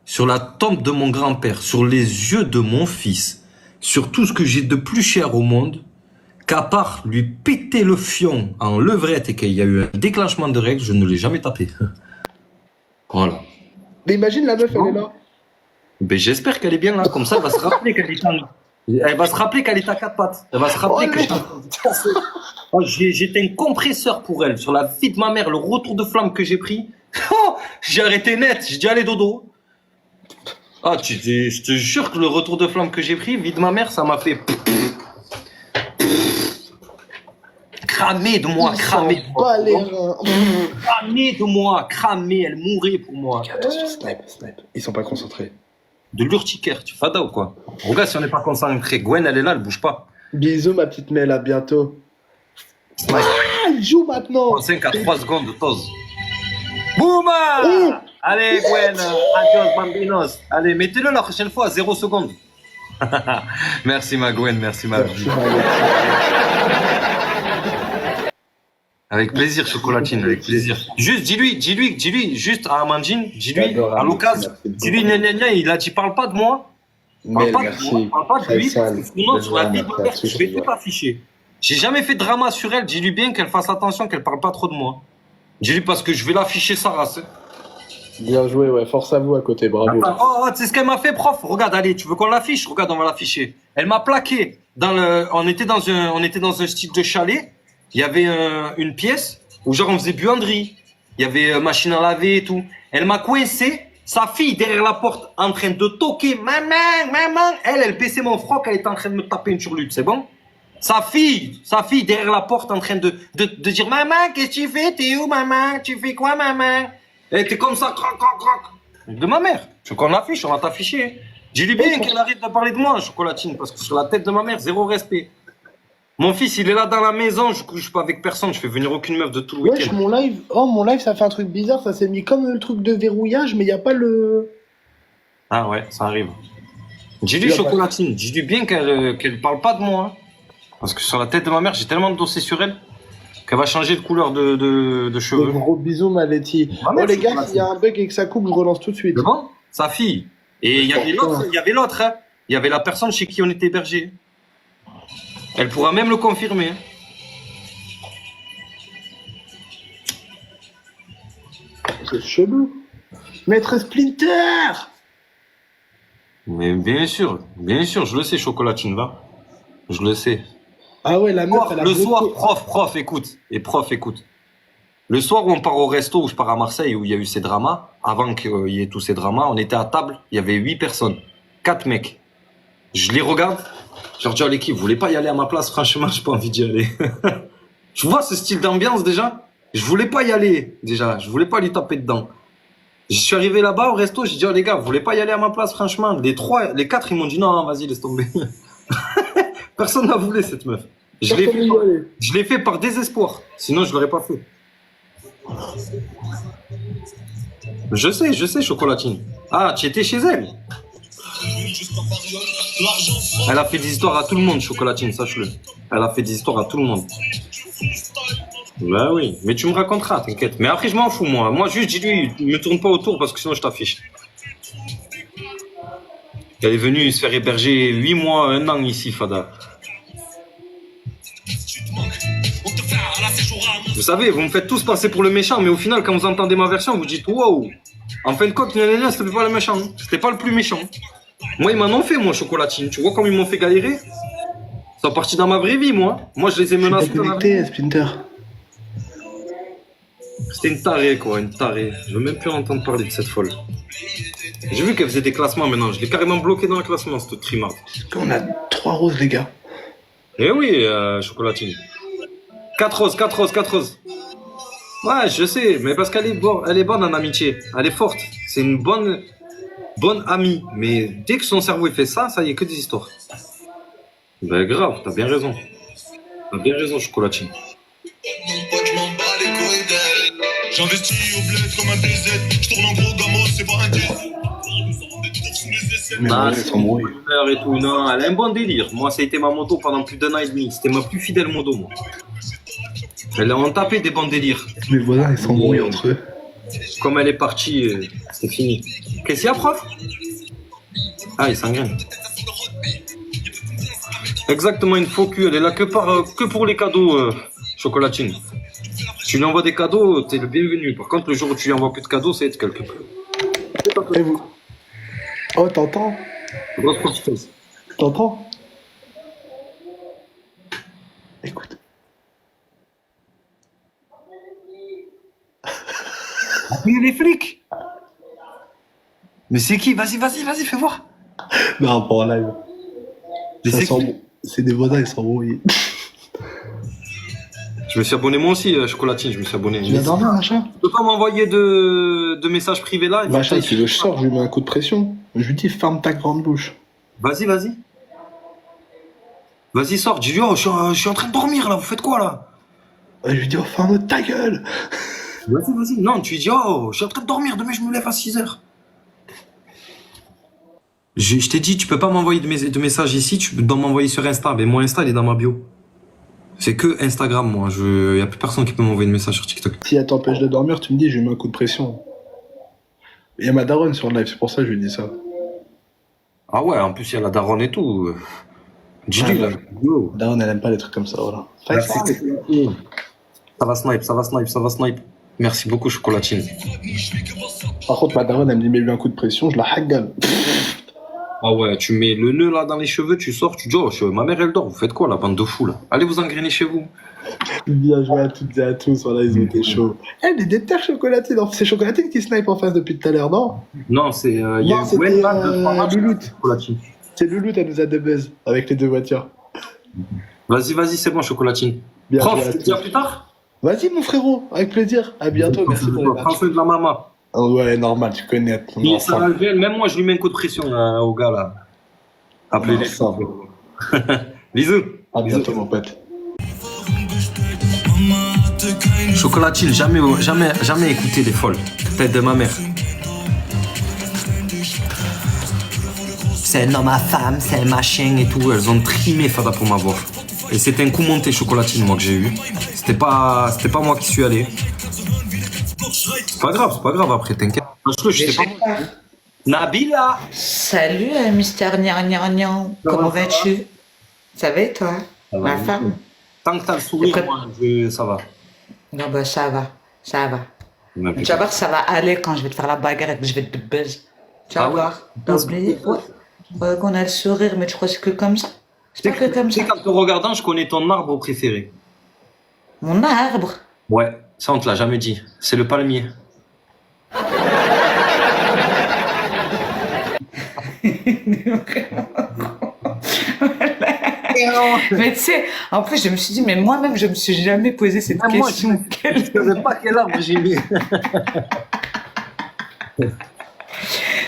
Speaker 1: Sur la tombe de mon grand-père, sur les yeux de mon fils, sur tout ce que j'ai de plus cher au monde, qu'à part lui péter le fion en levrette et qu'il y a eu un déclenchement de règles, je ne l'ai jamais tapé. Voilà.
Speaker 8: Mais imagine la meuf, elle est là.
Speaker 1: Ben, j'espère qu'elle est bien là, comme ça elle va se rappeler qu'elle est elle va se rappeler qu'elle est à 4 pattes. Elle va se rappeler que j'étais un compresseur pour elle. Sur la vie de ma mère, le retour de flamme que j'ai pris, j'ai arrêté net, j'ai dit allez dodo. Ah, je te jure que le retour de flamme que j'ai pris, vie de ma mère, ça m'a fait cramer de moi, cramer de moi, cramer, elle mourait pour moi.
Speaker 8: Attention, snipe. Ils sont pas concentrés.
Speaker 1: De l'urticaire, tu fada ou quoi? Regarde si on n'est pas concentré. Gwen, elle est là, elle bouge pas.
Speaker 8: Bisous, ma petite Mel, à bientôt. Ah, elle joue maintenant.
Speaker 1: 5 à 3 secondes de pause. Bouma! Allez, Gwen, adios, bambinos. Allez, mettez-le la prochaine fois, 0 secondes. Merci, ma Gwen, merci, ma vie. Avec plaisir, Chocolatine, avec plaisir. Juste, dis-lui, juste à Amandine, dis-lui, à l'occasion, dis-lui, il a dit, parle pas de moi. Parle pas de lui, parce que sinon, sur la vie de ma mère, je vais tout afficher. J'ai jamais fait de drama sur elle, dis-lui bien qu'elle fasse attention, qu'elle parle pas trop de moi. Dis-lui parce que je vais l'afficher sa race.
Speaker 8: Bien joué, ouais, force à vous à côté, bravo.
Speaker 1: Oh, c'est ce qu'elle m'a fait, prof. Regarde, allez, tu veux qu'on l'affiche? Regarde, on va l'afficher. Elle m'a plaqué on était dans un style de chalet. Il y avait une pièce où genre on faisait buanderie. Il y avait machine à laver et tout. Elle m'a coincé. Sa fille derrière la porte en train de toquer. Maman. Elle baissait mon froc. Elle était en train de me taper une surlute. C'est bon? Sa fille derrière la porte en train de dire maman, qu'est-ce que tu fais? T'es où, maman? Tu fais quoi, maman? Elle était comme ça, croc. De ma mère. Tu veux qu'on l'affiche? On va t'afficher. Dis-lui bien qu'elle arrête de parler de moi, Chocolatine, parce que sur la tête de ma mère, 0 respect. Mon fils, il est là dans la maison, je couche pas avec personne, je fais venir aucune meuf de tout le week-end.
Speaker 8: Mon live, ça fait un truc bizarre, ça s'est mis comme le truc de verrouillage, mais il n'y a pas le...
Speaker 1: Ah ouais, ça arrive. Dis-lui, Chocolatine, dis-lui bien qu'elle parle pas de moi. Hein. Parce que sur la tête de ma mère, j'ai tellement de dossiers sur elle qu'elle va changer de couleur de cheveux.
Speaker 8: Gros bisous, ma Letty. Oh les gars, s'il y a un bug et que ça coupe, je relance tout de suite.
Speaker 1: C'est bon? Sa fille. Et il y avait l'autre, hein. Il y avait la personne chez qui on était hébergé. Elle pourra même le confirmer.
Speaker 8: C'est chelou. Maître Splinter!
Speaker 1: Mais bien sûr, je le sais, Chocolatine, va. Je le sais.
Speaker 8: Ah ouais, la meuf, elle a
Speaker 1: le soir, prof, écoute. Et prof, écoute. Le soir où on part au resto, où je pars à Marseille, où il y a eu ces dramas, avant qu'il y ait tous ces dramas, on était à table, il y avait 8 personnes. 4 mecs. Je les regarde. Je leur dis à l'équipe, vous voulez pas y aller à ma place? Franchement, j'ai pas envie d'y aller. Tu vois ce style d'ambiance déjà? Je voulais pas y aller déjà. Je voulais pas lui taper dedans. Je suis arrivé là-bas au resto, j'ai dit, oh les gars, vous voulez pas y aller à ma place? Franchement, les 4, ils m'ont dit, non, vas-y, laisse tomber. Personne n'a voulu cette meuf. Je l'ai fait par désespoir. Sinon, je l'aurais pas fait. Je sais, Chocolatine. Ah, tu étais chez elle? Elle a fait des histoires à tout le monde, Chocolatine, sache-le. Elle a fait des histoires à tout le monde. Bah oui, mais tu me raconteras, t'inquiète. Mais après, je m'en fous, moi. Moi, juste, dis-lui, me tourne pas autour parce que sinon, je t'affiche. Elle est venue se faire héberger 8 mois, 1 an ici, Fada. Vous savez, vous me faites tous passer pour le méchant, mais au final, quand vous entendez ma version, vous dites wow. En fin de compte, c'était pas le méchant. C'était pas le plus méchant. Moi, ils m'en ont fait, moi, chocolatine. Tu vois comme ils m'ont fait galérer? Ils sont partis dans ma vraie vie, moi. Moi, je les ai menacés dans ma vraie vie.
Speaker 8: Splinter.
Speaker 1: C'était une tarée, quoi, une tarée. Je veux même plus entendre parler de cette folle. J'ai vu qu'elle faisait des classements maintenant. Je l'ai carrément bloqué dans le classement, cette trimarde.
Speaker 8: On a 3 roses, les gars.
Speaker 1: Eh oui, chocolatine. 4 roses, 4 roses, 4 roses. Ouais, je sais, mais parce qu'elle est, elle est bonne en amitié. Elle est forte. C'est une bonne amie. Mais dès que son cerveau il fait ça, ça y est, que des histoires. Ben grave, t'as bien raison. T'as bien raison, chocolatine.
Speaker 6: J'investis au bled comme un DZ. Je tourne en gros gamos, c'est pas un dièse.
Speaker 8: Mais
Speaker 1: Ah,
Speaker 8: ouais,
Speaker 1: c'est
Speaker 8: sans bruit.
Speaker 1: une heure et tout. Non, elle a un bon délire. Moi, ça a été ma moto pendant plus d'1 an et demi. C'était ma plus fidèle moto, moi. Elle a en tapé des bons délires.
Speaker 8: Mes voisins, ils s'embrouillent entre eux.
Speaker 1: Comme elle est partie, c'est fini. Qu'est-ce qu'il y a, prof? Ah, il s'engraine. Exactement, une faux cul. Elle est là que pour les cadeaux, chocolatine. Tu lui envoies des cadeaux, t'es le bienvenu. Par contre, le jour où tu lui envoies plus de cadeaux, c'est être quelque peu.
Speaker 8: Et vous? Oh, t'entends?
Speaker 1: Grosse profiteuse.
Speaker 8: T'entends? Écoute.
Speaker 1: Mais les flics! Mais c'est qui? Vas-y, fais voir.
Speaker 8: Non, pas en live.
Speaker 1: Mais
Speaker 8: Ça
Speaker 1: c'est
Speaker 8: sent
Speaker 1: qui?
Speaker 8: bon. C'est des voisins, ils s'embrouillent.
Speaker 1: Je me suis abonné moi aussi, chocolatine, je me suis abonné.
Speaker 8: Tu viens dormir, machin?
Speaker 1: Tu peux pas m'envoyer de messages privés là?
Speaker 8: Machin, si je sors, je lui mets un coup de pression. Je lui dis, ferme ta grande bouche.
Speaker 1: Vas-y. Vas-y, sors. Dis-lui, oh, je suis en train de dormir là, vous faites quoi là?
Speaker 8: Je lui dis, oh, ferme ta gueule.
Speaker 1: Vas-y. Non, tu lui dis, oh, je suis en train de dormir, demain je me lève à 6h. Je t'ai dit, tu peux pas m'envoyer de messages ici, tu dois m'envoyer sur Insta. Mais mon Insta, il est dans ma bio. C'est que Instagram, moi. Y a plus personne qui peut m'envoyer de message sur TikTok.
Speaker 8: Si elle t'empêche de dormir, tu me dis, je lui mets un coup de pression. Il y a ma daronne sur le live, c'est pour ça que je lui dis ça.
Speaker 1: Ah ouais, en plus, il y a la daronne et tout. Dis-lui, là. Yo.
Speaker 8: La daronne, elle aime pas les trucs comme ça, voilà.
Speaker 1: Ça va snipe. Merci beaucoup, chocolatine.
Speaker 8: Par contre, ma daronne, elle me dit, mets-lui un coup de pression, je la haggale.
Speaker 1: Ah ouais, tu mets le nœud là dans les cheveux, tu sors, tu dis, oh, ma mère elle dort, vous faites quoi la bande de fous là? Allez vous engrainer chez vous.
Speaker 8: Bien joué à toutes et à tous, voilà, ils ont été chauds. Elle est déter chocolatine, c'est chocolatine qui snipe en face depuis tout à l'heure, non?
Speaker 1: Non, c'est. Il y a
Speaker 8: Non, c'était Louloute.
Speaker 1: chocolatine.
Speaker 8: C'est Louloute, elle nous a buzz avec les 2 voitures.
Speaker 1: Vas-y, c'est bon, chocolatine.
Speaker 8: Bien
Speaker 1: Prof,
Speaker 8: joué à
Speaker 1: tu te dis à
Speaker 8: tous.
Speaker 1: plus tard?
Speaker 8: Vas-y, mon frérot, avec plaisir. À bientôt, merci pour les
Speaker 1: Prends soin de la maman.
Speaker 8: Ouais, normal, tu connais ton
Speaker 1: Et
Speaker 8: enfant.
Speaker 1: ça même moi, je lui mets un coup de pression au gars là. Appelez-les. Bisous.
Speaker 8: À bientôt, mon pote.
Speaker 1: Chocolatine, jamais écouté les folles. Tête de ma mère. C'est un homme à femme, c'est un machin et tout. Elles ont trimé Fada pour m'avoir. Et c'était un coup monté chocolatine, moi, que j'ai eu. C'était pas moi qui suis allé. C'est pas grave après, t'inquiète. Je sais pas. Nabila!
Speaker 9: Salut, Mister Nian. Comment vas-tu? Ça va et toi? Ma femme?
Speaker 1: Tant que t'as le sourire, moi, ça va.
Speaker 9: Non, bah ça va. Tu vas voir, ça va aller quand je vais te faire la bagarre et que je vais te buzz. Tu vas voir. T'as oublié? Ouais, qu'on a le sourire, mais tu crois que c'est que comme ça? C'est pas que comme ça.
Speaker 1: Tu sais qu'en te regardant, je connais ton arbre préféré.
Speaker 9: Mon arbre?
Speaker 1: Ouais, ça on te l'a jamais dit. C'est le palmier.
Speaker 9: Mais tu sais, en plus, je me suis dit, mais moi-même, je me suis jamais posé cette question.
Speaker 1: Moi, je savais pas quel arbre j'ai mis.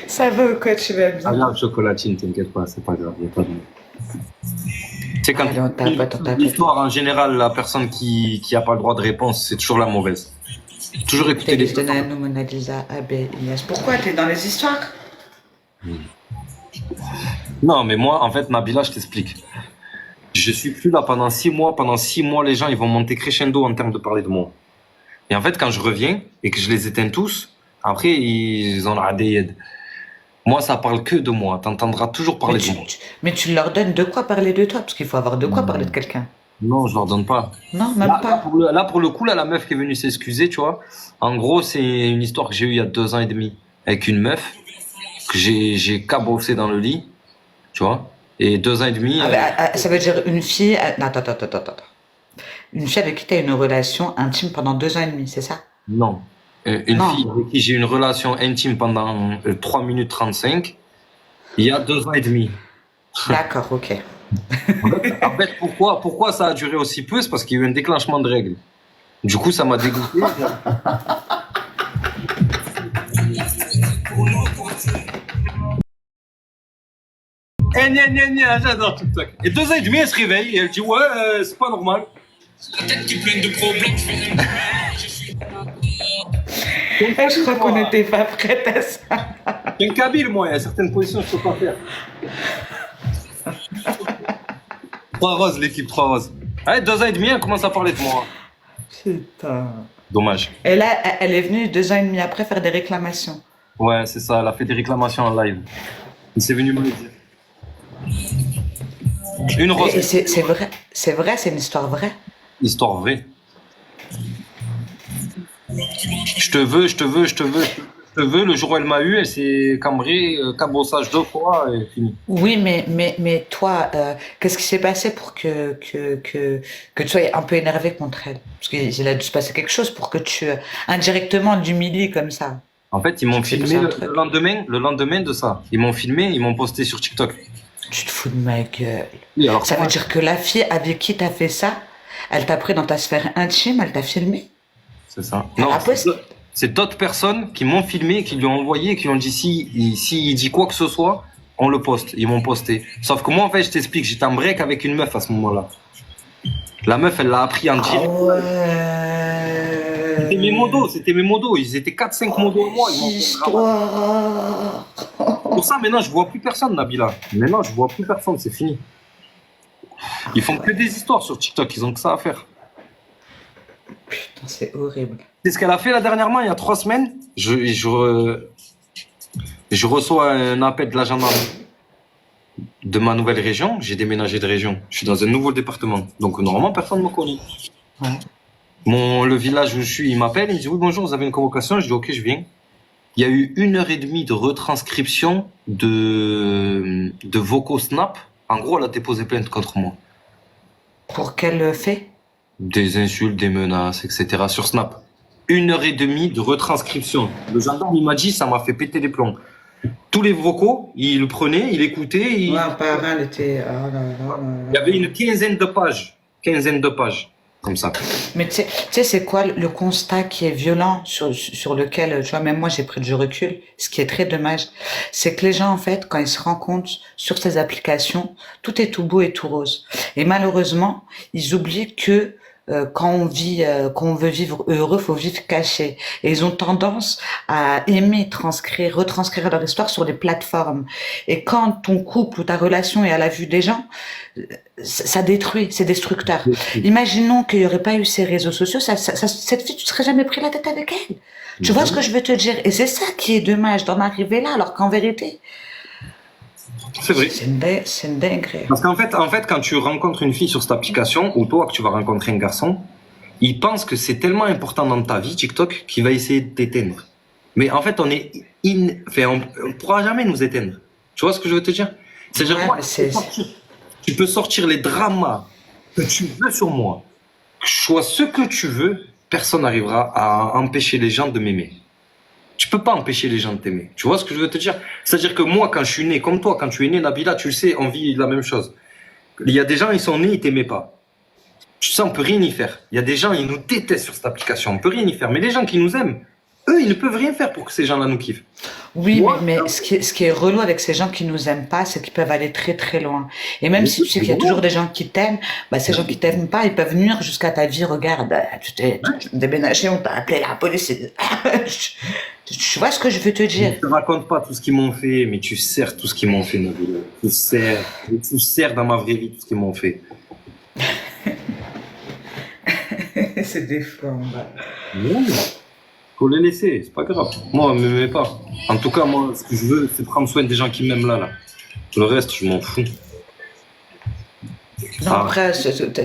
Speaker 9: Ça va ou quoi, tu vas bien?
Speaker 1: Ah, chocolatine, t'inquiète pas, c'est pas grave, y a pas de. C'est quand l'histoire en général, la personne qui a pas le droit de réponse, c'est toujours la mauvaise. Toujours écouter les.
Speaker 9: Pourquoi t'es dans les histoires?
Speaker 1: Non, mais moi, en fait, Nabila, je t'explique. Je suis plus là pendant 6 mois. Pendant 6 mois, les gens, ils vont monter crescendo en termes de parler de moi. Et en fait, quand je reviens et que je les éteins tous, après, ils en ont des aides. Moi, ça parle que de moi. T'entendras toujours parler de moi.
Speaker 9: Mais tu leur donnes de quoi parler de toi, parce qu'il faut avoir de quoi parler de quelqu'un.
Speaker 1: Non, je leur donne pas.
Speaker 9: Non, même pas.
Speaker 1: Là, pour le coup, là, la meuf qui est venue s'excuser, tu vois. En gros, c'est une histoire que j'ai eue il y a 2 ans et demi avec une meuf que j'ai cabossé dans le lit, tu vois. Et 2 ans et demi.
Speaker 9: Ça veut dire une fille. Non, attends. Une fille avec qui tu as une relation intime pendant 2 ans et demi, c'est ça?
Speaker 1: Non. Une fille avec qui j'ai une relation intime pendant 3 minutes 35, il y a 2 ans et demi.
Speaker 9: D'accord, ok.
Speaker 1: En fait, pourquoi ça a duré aussi peu? C'est parce qu'il y a eu un déclenchement de règles. Du coup, ça m'a dégoûté. J'adore TikTok. Et 2 ans et demi, elle se réveille et elle dit ouais, c'est pas normal. La tête qui est pleine de problèmes.
Speaker 9: Je crois qu'on n'était pas prêts à ça.
Speaker 1: Je suis un kabyle, moi, il y a certaines positions que je peux pas faire. 3 roses, l'équipe 3 roses. Allez, 2 ans et demi, elle commence à parler de moi.
Speaker 9: Putain.
Speaker 1: Dommage.
Speaker 9: Et là, elle est venue 2 ans et demi après faire des réclamations.
Speaker 1: Ouais, c'est ça, elle a fait des réclamations en live. Il s'est venu me le dire. Une rose.
Speaker 9: Et c'est vrai, c'est une histoire vraie.
Speaker 1: Histoire vraie. Je te veux. Le jour où elle m'a eu, elle s'est cambrée, cabossage 2 fois et fini.
Speaker 9: Oui, mais toi, qu'est-ce qui s'est passé pour que tu sois un peu énervé contre elle? Parce qu'il a dû se passer quelque chose pour que tu indirectement l'humilies comme ça.
Speaker 1: En fait, ils m'ont filmé le lendemain de ça. Ils m'ont filmé, ils m'ont posté sur TikTok.
Speaker 9: Tu te fous de ma gueule.
Speaker 1: Oui, alors
Speaker 9: ça veut dire que la fille avec qui t'as fait ça, elle t'a pris dans ta sphère intime, elle t'a filmé?
Speaker 1: C'est ça. Non, c'est d'autres personnes qui m'ont filmé, qui lui ont envoyé, qui lui ont dit si il dit quoi que ce soit, on le poste. Ils m'ont posté. Sauf que moi, en fait, je t'explique, j'étais en break avec une meuf à ce moment-là. La meuf, elle l'a appris en direct. C'était mes modos. Ils étaient 4-5 modos à moi.
Speaker 9: Histoire.
Speaker 1: Pour ça, maintenant, je vois plus personne, Nabila. Maintenant, je vois plus personne, c'est fini. Ils font que des histoires sur TikTok, ils ont que ça à faire.
Speaker 9: Putain, c'est horrible.
Speaker 1: C'est ce qu'elle a fait là dernièrement, il y a 3 semaines. Je reçois un appel de la gendarmerie de ma nouvelle région. J'ai déménagé de région. Je suis dans un nouveau département. Donc, normalement, personne ne me connaît.
Speaker 9: Ouais.
Speaker 1: Le village où je suis, il m'appelle, il me dit oui, bonjour, vous avez une convocation? Je dis ok, je viens. Il y a eu 1h30 de retranscription de vocaux Snap. En gros, elle a déposé plainte contre moi.
Speaker 9: Pour quel fait?
Speaker 1: Des insultes, des menaces, etc. sur Snap. 1h30 de retranscription. Le gendarme, il m'a dit, ça m'a fait péter les plombs. Tous les vocaux, il le prenait, il écoutait.
Speaker 9: Ouais, apparemment, elle était...
Speaker 1: Il y avait une quinzaine de pages. Comme ça.
Speaker 9: Mais tu sais, c'est quoi le constat qui est violent sur lequel, tu vois, même moi j'ai pris du recul, ce qui est très dommage, c'est que les gens, en fait, quand ils se rendent compte sur ces applications, tout est tout beau et tout rose. Et malheureusement, ils oublient que quand on veut vivre heureux, faut vivre caché. Et ils ont tendance à aimer retranscrire leur histoire sur des plateformes. Et quand ton couple ou ta relation est à la vue des gens, ça détruit, c'est destructeur. Imaginons qu'il n'y aurait pas eu ces réseaux sociaux, cette fille, tu ne serais jamais pris la tête avec elle. Tu vois ce que je veux te dire? Et c'est ça qui est dommage d'en arriver là, alors qu'en vérité,
Speaker 1: c'est vrai.
Speaker 9: C'est une dinguerie.
Speaker 1: Parce qu'en fait, quand tu rencontres une fille sur cette application, ou toi que tu vas rencontrer un garçon, il pense que c'est tellement important dans ta vie, TikTok, qu'il va essayer de t'éteindre. Mais en fait, on ne pourra jamais nous éteindre. Tu vois ce que je veux te dire? C'est-à-dire, tu peux sortir les dramas que tu veux sur moi. Sois ce que tu veux, personne n'arrivera à empêcher les gens de m'aimer. Tu peux pas empêcher les gens de t'aimer. Tu vois ce que je veux te dire? C'est-à-dire que moi, quand je suis né, comme toi, quand tu es né, Nabila, tu le sais, on vit la même chose. Il y a des gens, ils sont nés, ils t'aimaient pas. Tu sais, on peut rien y faire. Il y a des gens, ils nous détestent sur cette application, on peut rien y faire. Mais les gens qui nous aiment, eux, ils ne peuvent rien faire pour que ces gens-là nous kiffent.
Speaker 9: Oui, mais ce qui est relou avec ces gens qui nous aiment pas, c'est qu'ils peuvent aller très très loin. Et même si tu sais qu'il y a toujours des gens qui t'aiment, bah, ces gens qui t'aiment pas, ils peuvent nuire jusqu'à ta vie. Regarde, tu t'es déménagé, on t'a appelé la police. Tu vois ce que je veux te dire?
Speaker 1: Je te raconte pas tout ce qu'ils m'ont fait, mais tu sers tout ce qu'ils m'ont fait, Nabila. Tu sers dans ma vraie vie tout ce qu'ils m'ont fait.
Speaker 9: laisser des fois.
Speaker 1: Non, faut les laisser, c'est pas grave. Moi, ne m'aimez pas. En tout cas, moi, ce que je veux, c'est prendre soin des gens qui m'aiment là. Le reste, je m'en fous.
Speaker 9: Non, après,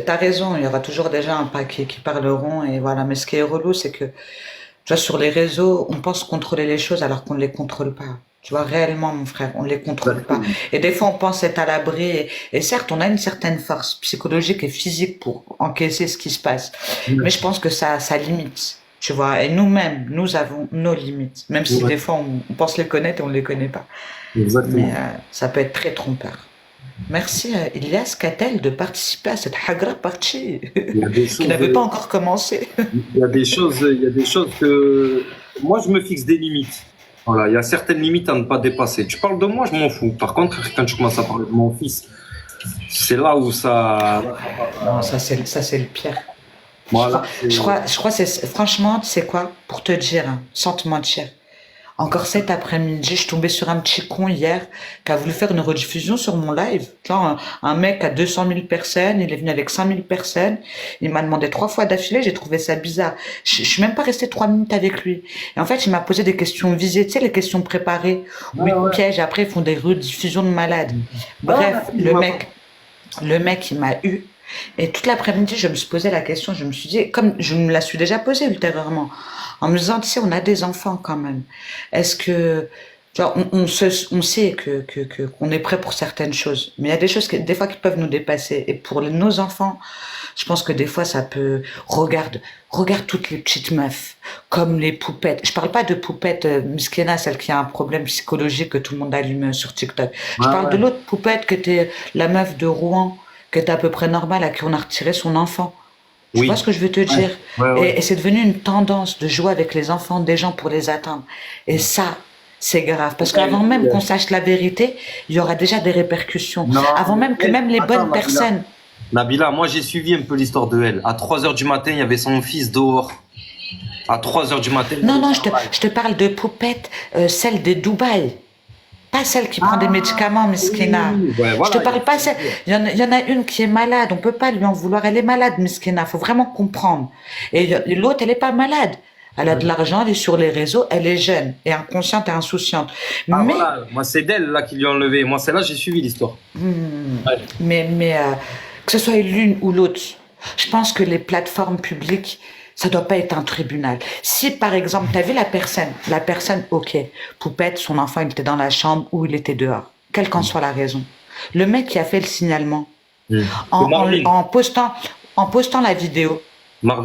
Speaker 9: t'as raison, il y aura toujours des gens un paquet qui parleront, et voilà. Mais ce qui est relou, c'est que, tu vois, sur les réseaux, on pense contrôler les choses alors qu'on ne les contrôle pas. Tu vois, réellement, mon frère, on ne les contrôle pas. Et des fois, on pense être à l'abri. Et certes, on a une certaine force psychologique et physique pour encaisser ce qui se passe. Mais je pense que ça limite. Tu vois, et nous-mêmes, nous avons nos limites. Même si des fois, on pense les connaître et on ne les connaît pas.
Speaker 1: Exactement.
Speaker 9: Mais ça peut être très trompeur. Merci Ilyas Katel de participer à cette hagra partie qui n'avait pas encore commencé.
Speaker 1: Il y a des choses que moi je me fixe des limites. Voilà, il y a certaines limites à ne pas dépasser. Tu parles de moi, je m'en fous. Par contre, quand tu commences à parler de mon fils, c'est là où ça.
Speaker 9: Non, ça c'est le pire.
Speaker 1: Voilà.
Speaker 9: Je crois c'est franchement, tu sais quoi, pour te dire, hein, sans te mentir. Encore cet après-midi, je suis tombée sur un petit con hier qui a voulu faire une rediffusion sur mon live. Genre, un mec à 200 000 personnes, il est venu avec 5 000 personnes. Il m'a demandé 3 fois d'affilée, j'ai trouvé ça bizarre. Je suis même pas restée 3 minutes avec lui. Et en fait, il m'a posé des questions visées, tu sais, les questions préparées, où ils piègent, après ils font des rediffusions de malades. Bref, le mec, il m'a eu. Et toute l'après-midi, je me suis posé la question, je me suis dit, comme je me la suis déjà posée ultérieurement, en me disant, tu sais, on a des enfants quand même. Est-ce que, genre, on sait qu'on est prêt pour certaines choses, mais il y a des choses des fois qui peuvent nous dépasser. Et pour nos enfants, je pense que des fois ça peut. Regarde toutes les petites meufs, comme les poupettes. Je parle pas de poupettes Miskena, celle qui a un problème psychologique que tout le monde allume sur TikTok. Je parle de l'autre poupette que t'es la meuf de Rouen, qui est à peu près normale, à qui on a retiré son enfant. Tu vois ce que je veux te dire? Et c'est devenu une tendance de jouer avec les enfants des gens pour les atteindre. Et ça, c'est grave. Parce qu'avant même qu'on sache la vérité, il y aura déjà des répercussions. Avant même que même les bonnes personnes...
Speaker 1: Nabila, moi j'ai suivi un peu l'histoire de elle. À 3h du matin, il y avait son fils dehors. À 3h du matin...
Speaker 9: Non, je te parle de poupette, celle de Dubaï. Pas celle qui prend des médicaments, Miskina. Je te parle pas celle. Il y en a une qui est malade. On peut pas lui en vouloir. Elle est malade, Miskina. Faut vraiment comprendre. Et l'autre, elle est pas malade. Elle a de l'argent, elle est sur les réseaux, elle est jeune et inconsciente et insouciante. Mais
Speaker 1: voilà. Moi, c'est d'elle là qui lui ont enlevé. Moi, celle-là, j'ai suivi l'histoire.
Speaker 9: Mais que ce soit l'une ou l'autre, je pense que les plateformes publiques, ça doit pas être un tribunal. Si, par exemple, tu as vu la personne, ok, poupette, son enfant, il était dans la chambre ou il était dehors, quelle qu'en soit la raison. Le mec qui a fait le signalement, en postant la vidéo,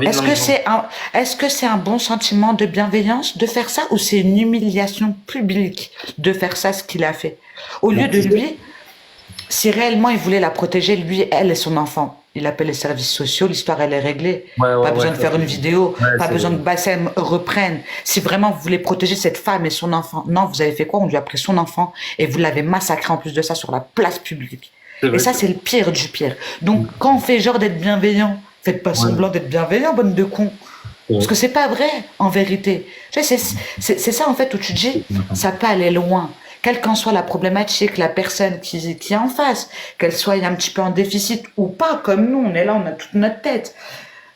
Speaker 9: est-ce que c'est un bon sentiment de bienveillance de faire ça ou c'est une humiliation publique de faire ça, ce qu'il a fait? Au lieu de lui, si réellement il voulait la protéger, lui, elle et son enfant, il appelle les services sociaux, l'histoire elle est réglée. Pas besoin de faire une vidéo, pas besoin que Bassem reprenne. Si vraiment vous voulez protéger cette femme et son enfant, non, vous avez fait quoi? On lui a pris son enfant et vous l'avez massacré en plus de ça sur la place publique. Et ça, c'est le pire du pire. Donc, quand on fait genre d'être bienveillant, faites pas semblant d'être bienveillant, bande de cons. Parce que c'est pas vrai, en vérité. Tu sais, c'est ça, en fait, où tu te dis, ça peut aller loin. Quelle qu'en soit la problématique, la personne qui est en face, qu'elle soit un petit peu en déficit ou pas, comme nous, on est là, on a toute notre tête.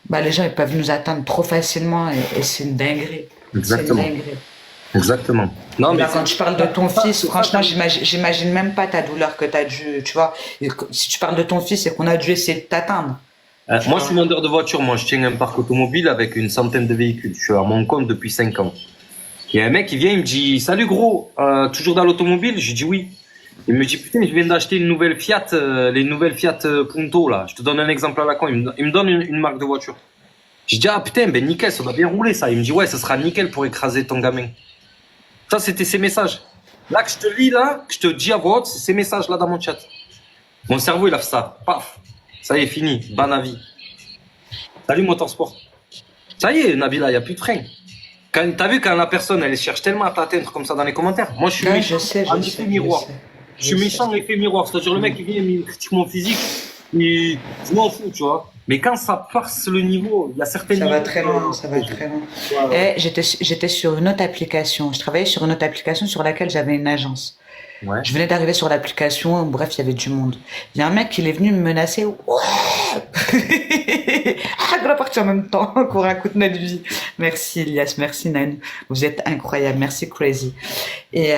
Speaker 9: Bah, les gens, ils peuvent nous atteindre trop facilement et c'est une dinguerie.
Speaker 1: Exactement.
Speaker 9: C'est une dinguerie.
Speaker 1: Exactement. Non, mais
Speaker 9: là, quand tu parles de ton fils, franchement, j'imagine même pas ta douleur que tu as dû, tu vois. Si tu parles de ton fils, c'est qu'on a dû essayer de t'atteindre.
Speaker 1: Moi, je suis vendeur de voitures. Moi, je tiens un parc automobile avec une centaine de véhicules. Je suis à mon compte depuis 5 ans. Il y a un mec qui vient, il me dit « Salut gros, toujours dans l'automobile ?» Je dis « Oui ». Il me dit « Putain, je viens d'acheter une nouvelle Fiat, les nouvelles Fiat Punto là. Je te donne un exemple à la con. » Il me donne une marque de voiture. Je dis « Ah putain, ben nickel, ça doit bien rouler ça. » Il me dit « Ouais, ça sera nickel pour écraser ton gamin. » Ça, c'était ces messages. Là, que je te lis, là, que je te dis à voix haute, c'est ces messages-là dans mon chat. Mon cerveau, il a fait ça. Paf. Ça y est, fini. Bon avis. Salut, Motorsport. Ça y est, Nabila, il n'y a plus de frein. T'as vu quand la personne, elle cherche tellement à t'atteindre comme ça dans les commentaires. Moi, je suis méchant. Effet miroir. Je suis méchant, effet miroir. C'est-à-dire, le mec, il vient, il critique mon physique. Et je m'en fous, tu vois. Mais quand ça passe le niveau, il y a certaines...
Speaker 9: Ça va très loin, ça va très loin. Et j'étais sur une autre application. Je travaillais sur une autre application sur laquelle j'avais une agence.
Speaker 1: Ouais.
Speaker 9: Je venais d'arriver sur l'application, bref, il y avait du monde. Il y a un mec qui est venu me menacer. Ouais. Ah, on est parti en même temps qu'on raconte notre vie. Merci Elias, merci Nan. Vous êtes incroyable, merci Crazy. Et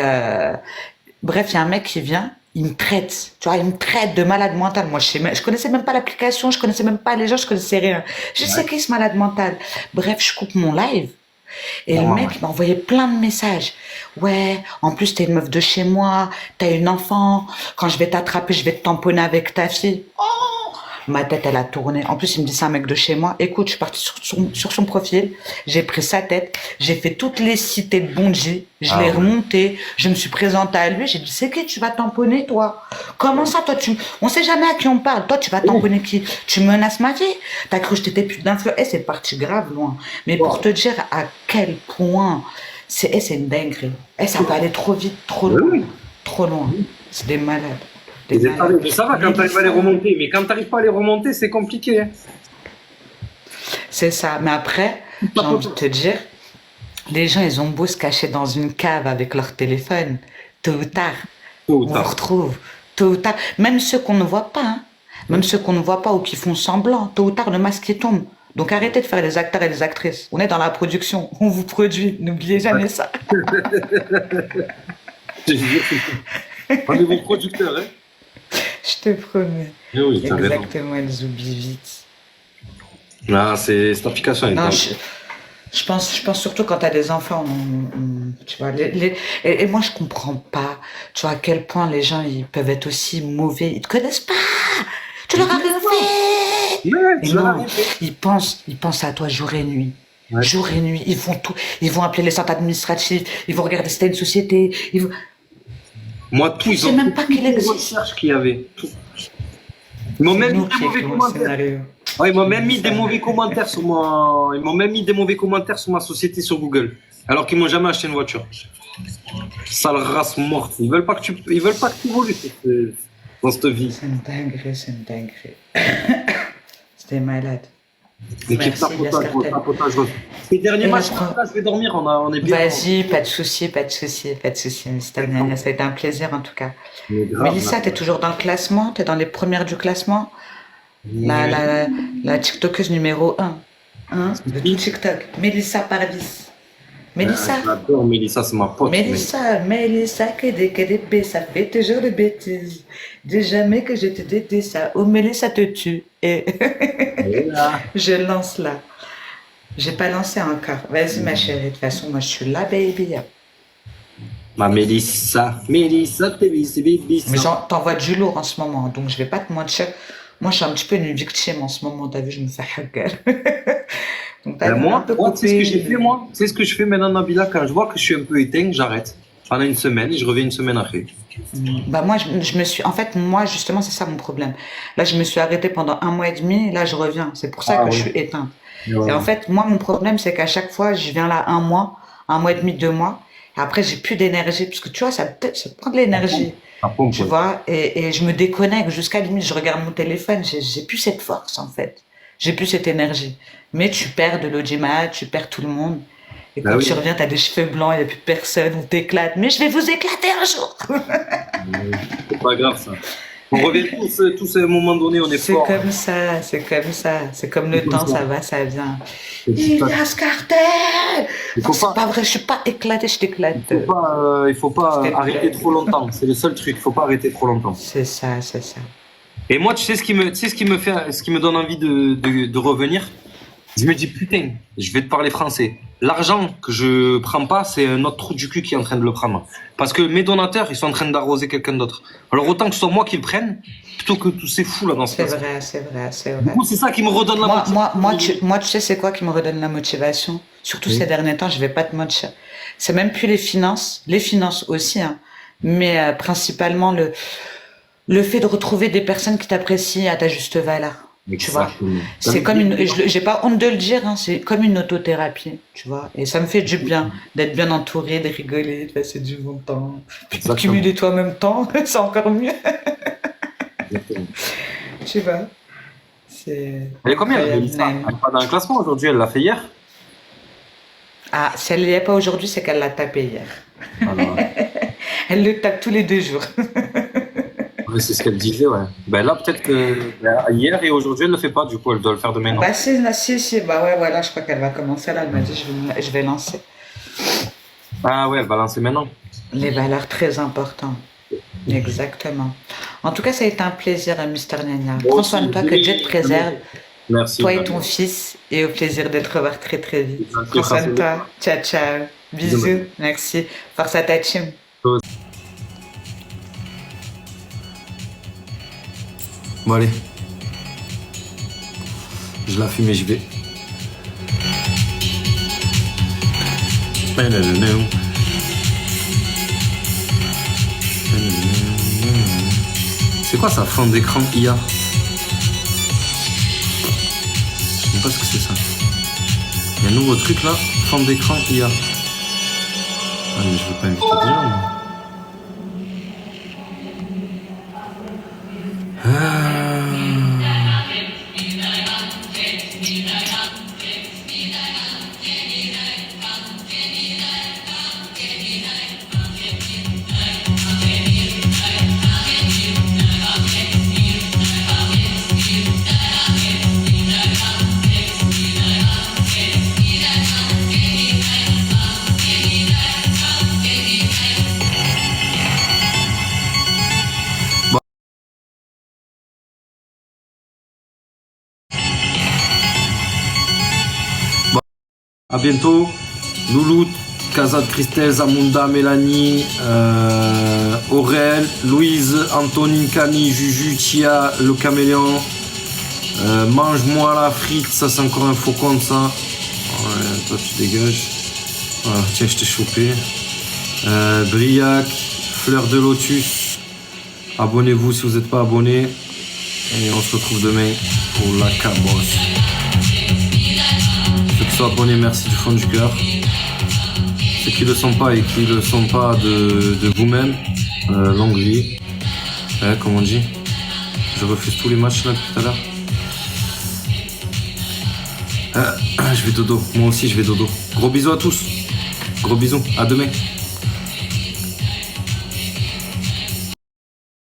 Speaker 9: bref, il y a un mec qui vient, il me traite, tu vois, il me traite de malade mental. Moi, je connaissais même pas l'application, je connaissais même pas les gens, je connaissais rien. Je sais qui est ce malade mental. Bref, je coupe mon live. Et le mec m'a envoyé plein de messages. Ouais, en plus t'es une meuf de chez moi, t'as une enfant, quand je vais t'attraper, je vais te tamponner avec ta fille. Oh, ma tête, elle a tourné. En plus, il me dit c'est un mec de chez moi. Écoute, je suis partie sur son profil, j'ai pris sa tête, j'ai fait toutes les cités de Bonji, je l'ai remonté, je me suis présentée à lui, j'ai dit c'est qui tu vas tamponner toi? Comment ça toi on sait jamais à qui on parle, toi tu vas tamponner qui? Tu menaces ma vie? T'as cru que je t'étais plus d'influence? C'est parti grave loin. Mais pour te dire à quel point c'est une dinguerie. Ça peut aller trop vite, trop loin. Trop loin. C'est des malades.
Speaker 1: Mais ça va quand t'arrives à les remonter, mais quand t'arrives pas à les remonter, c'est compliqué. Hein.
Speaker 9: C'est ça. Mais après, j'ai envie de te dire, les gens, ils ont beau se cacher dans une cave avec leur téléphone, tôt ou tard, on vous retrouve. Tôt ou tard, même ceux qu'on ne voit pas, hein, même ceux qu'on ne voit pas ou qui font semblant, tôt ou tard, le masque il tombe. Donc arrêtez de faire les acteurs et les actrices. On est dans la production, on vous produit. N'oubliez jamais ça.
Speaker 1: On est vos producteurs, hein.
Speaker 9: Je te promets.
Speaker 1: Oui,
Speaker 9: exactement, elles oublient vite.
Speaker 1: Ah, cette application est
Speaker 9: non, je pense surtout quand tu as des enfants, tu vois, et moi je comprends pas, tu vois, à quel point les gens ils peuvent être aussi mauvais, ils te connaissent pas, tu leur as rien fait. Et non, ils pensent à toi jour et nuit. Ouais. Jour et nuit, ils vont appeler les centres administratifs, ils vont regarder si t'as une société,
Speaker 1: Moi, tout, ils ont
Speaker 9: même pas quelle
Speaker 1: recherche qu'il y avait. Tout. Ils m'ont même mis des mauvais commentaires. Ouais, ils m'ont même mis des mauvais commentaires sur moi. Ils m'ont même mis des mauvais commentaires sur ma société sur Google. Alors qu'ils m'ont jamais acheté une voiture. Sale race morte. Ils veulent pas que tu évolues dans cette vie.
Speaker 9: C'est une dinguerie, c'est une dinguerie. C'était malade.
Speaker 1: L'équipe tapotage. Ces derniers matchs, je vais dormir, on est bien.
Speaker 9: Vas-y, pas de soucis. Ça a été un plaisir en tout cas. Mélissa, t'es toujours dans le classement? T'es dans les premières du classement? La TikTokeuse numéro 1 de tout TikTok. Mélissa Parvis. Mélissa.
Speaker 1: J'adore Mélissa, c'est ma pote.
Speaker 9: Mélissa, que ça fait toujours des bêtises. Dis jamais que je te dis ça. Oh, Mélissa te tue. Et je lance là. J'ai pas lancé encore. Vas-y, ma chérie. De toute façon, moi, je suis là, baby.
Speaker 1: Ma Mélissa, t'es baby.
Speaker 9: Mais t'envoies du lourd en ce moment, donc je vais pas te mentir. Moi, je suis un petit peu une victime en ce moment. T'as vu, je me fais hacker.
Speaker 1: Moi, c'est ce que j'ai fait, moi. C'est ce que je fais maintenant, Nabila. Quand je vois que je suis un peu éteint, j'arrête. Pendant une semaine, et je reviens une semaine après.
Speaker 9: Moi, je me suis... En fait, moi, justement, c'est ça mon problème. Là, je me suis arrêtée pendant 1 mois et demi, et là, je reviens. C'est pour ça que je suis éteinte. Ouais. Et en fait, moi, mon problème, c'est qu'à chaque fois, je viens là 1 mois et demi, 2 mois, et après, j'ai plus d'énergie. Parce que, tu vois, ça prend de l'énergie. Tu vois, et je me déconnecte. Jusqu'à la limite, je regarde mon téléphone, j'ai plus cette force, en fait. J'ai plus cette énergie. Mais tu perds de l'audimat, tu perds tout le monde. Et quand tu reviens, t'as des cheveux blancs, il n'y a plus personne, on t'éclate. Mais je vais vous éclater un jour.
Speaker 1: C'est pas grave, ça. On revient tous à un moment donné, on est fort.
Speaker 9: C'est comme ça. C'est comme le temps, ça va, ça vient. Elias Cartel! C'est pas vrai, je suis pas éclaté, je t'éclate.
Speaker 1: Il faut pas arrêter trop longtemps. C'est le seul truc, il faut pas arrêter trop longtemps.
Speaker 9: C'est ça.
Speaker 1: Et moi, tu sais ce qui me donne envie de revenir? Je me dis, putain, je vais te parler français. L'argent que je prends pas, c'est un autre trou du cul qui est en train de le prendre. Parce que mes donateurs, ils sont en train d'arroser quelqu'un d'autre. Alors autant que ce soit moi qui le prenne, plutôt que tous ces fous là dans ce
Speaker 9: C'est vrai.
Speaker 1: Du coup, c'est ça qui me redonne la motivation.
Speaker 9: Moi, tu sais, c'est quoi qui me redonne la motivation? Surtout ces derniers temps, je vais pas te mentir. C'est même plus les finances aussi, hein. Mais principalement le fait de retrouver des personnes qui t'apprécient à ta juste valeur. Tu vois, c'est comme j'ai pas honte de le dire, hein, c'est comme une autothérapie, tu vois, et ça me fait du bien d'être bien entouré, de rigoler, de passer du bon temps, de cumuler toi en même temps, c'est encore mieux. Tu vois, c'est.
Speaker 1: Elle est combien? Elle n'est pas dans le classement aujourd'hui, elle l'a fait hier.
Speaker 9: Ah, si elle n'y est pas aujourd'hui, c'est qu'elle l'a tapé hier. Elle le tape tous les 2 jours.
Speaker 1: Ouais, c'est ce qu'elle disait, ouais. Ben là, peut-être que hier et aujourd'hui, elle le fait pas, du coup, elle doit le faire demain. Non
Speaker 9: Bah si, bah ouais, voilà, je crois qu'elle va commencer là. Elle m'a dit, je vais lancer.
Speaker 1: Ah ouais, elle va lancer maintenant.
Speaker 9: Les valeurs très importantes. Exactement. En tout cas, ça a été un plaisir, Mister Nania. Prends soin de toi, que Dieu te préserve.
Speaker 1: Merci.
Speaker 9: Toi et ton fils, et au plaisir de te revoir très très vite. Prends soin de toi. Ciao, ciao. Bisous. Merci. Force à ta team.
Speaker 1: Bon, allez. Je la fume et j'y vais. C'est quoi ça, fond d'écran IA? Je sais pas ce que c'est ça. Il y a un nouveau truc là, fond d'écran IA. Ah mais je veux pas inviter des gens moi. À bientôt. Louloute, Kazad, Christelle, Zamunda, Mélanie, Aurel, Louise, Antonine, Camille, Juju, Tia, le caméléon. Mange-moi la frite, ça c'est encore un faux compte ça. Ouais, toi tu dégages. Voilà, tiens, je t'ai chopé. Briac, Fleur de Lotus. Abonnez-vous si vous n'êtes pas abonné. Et on se retrouve demain pour la cabosse. Ceux qui sont abonnés, merci du fond du cœur. Ceux qui ne le sont pas et qui ne le sont pas de vous-même, longue vie. Ouais, comme on dit. Je refuse tous les matchs là depuis tout à l'heure. Je vais dodo. Moi aussi, je vais dodo. Gros bisous à tous. Gros bisous. À demain.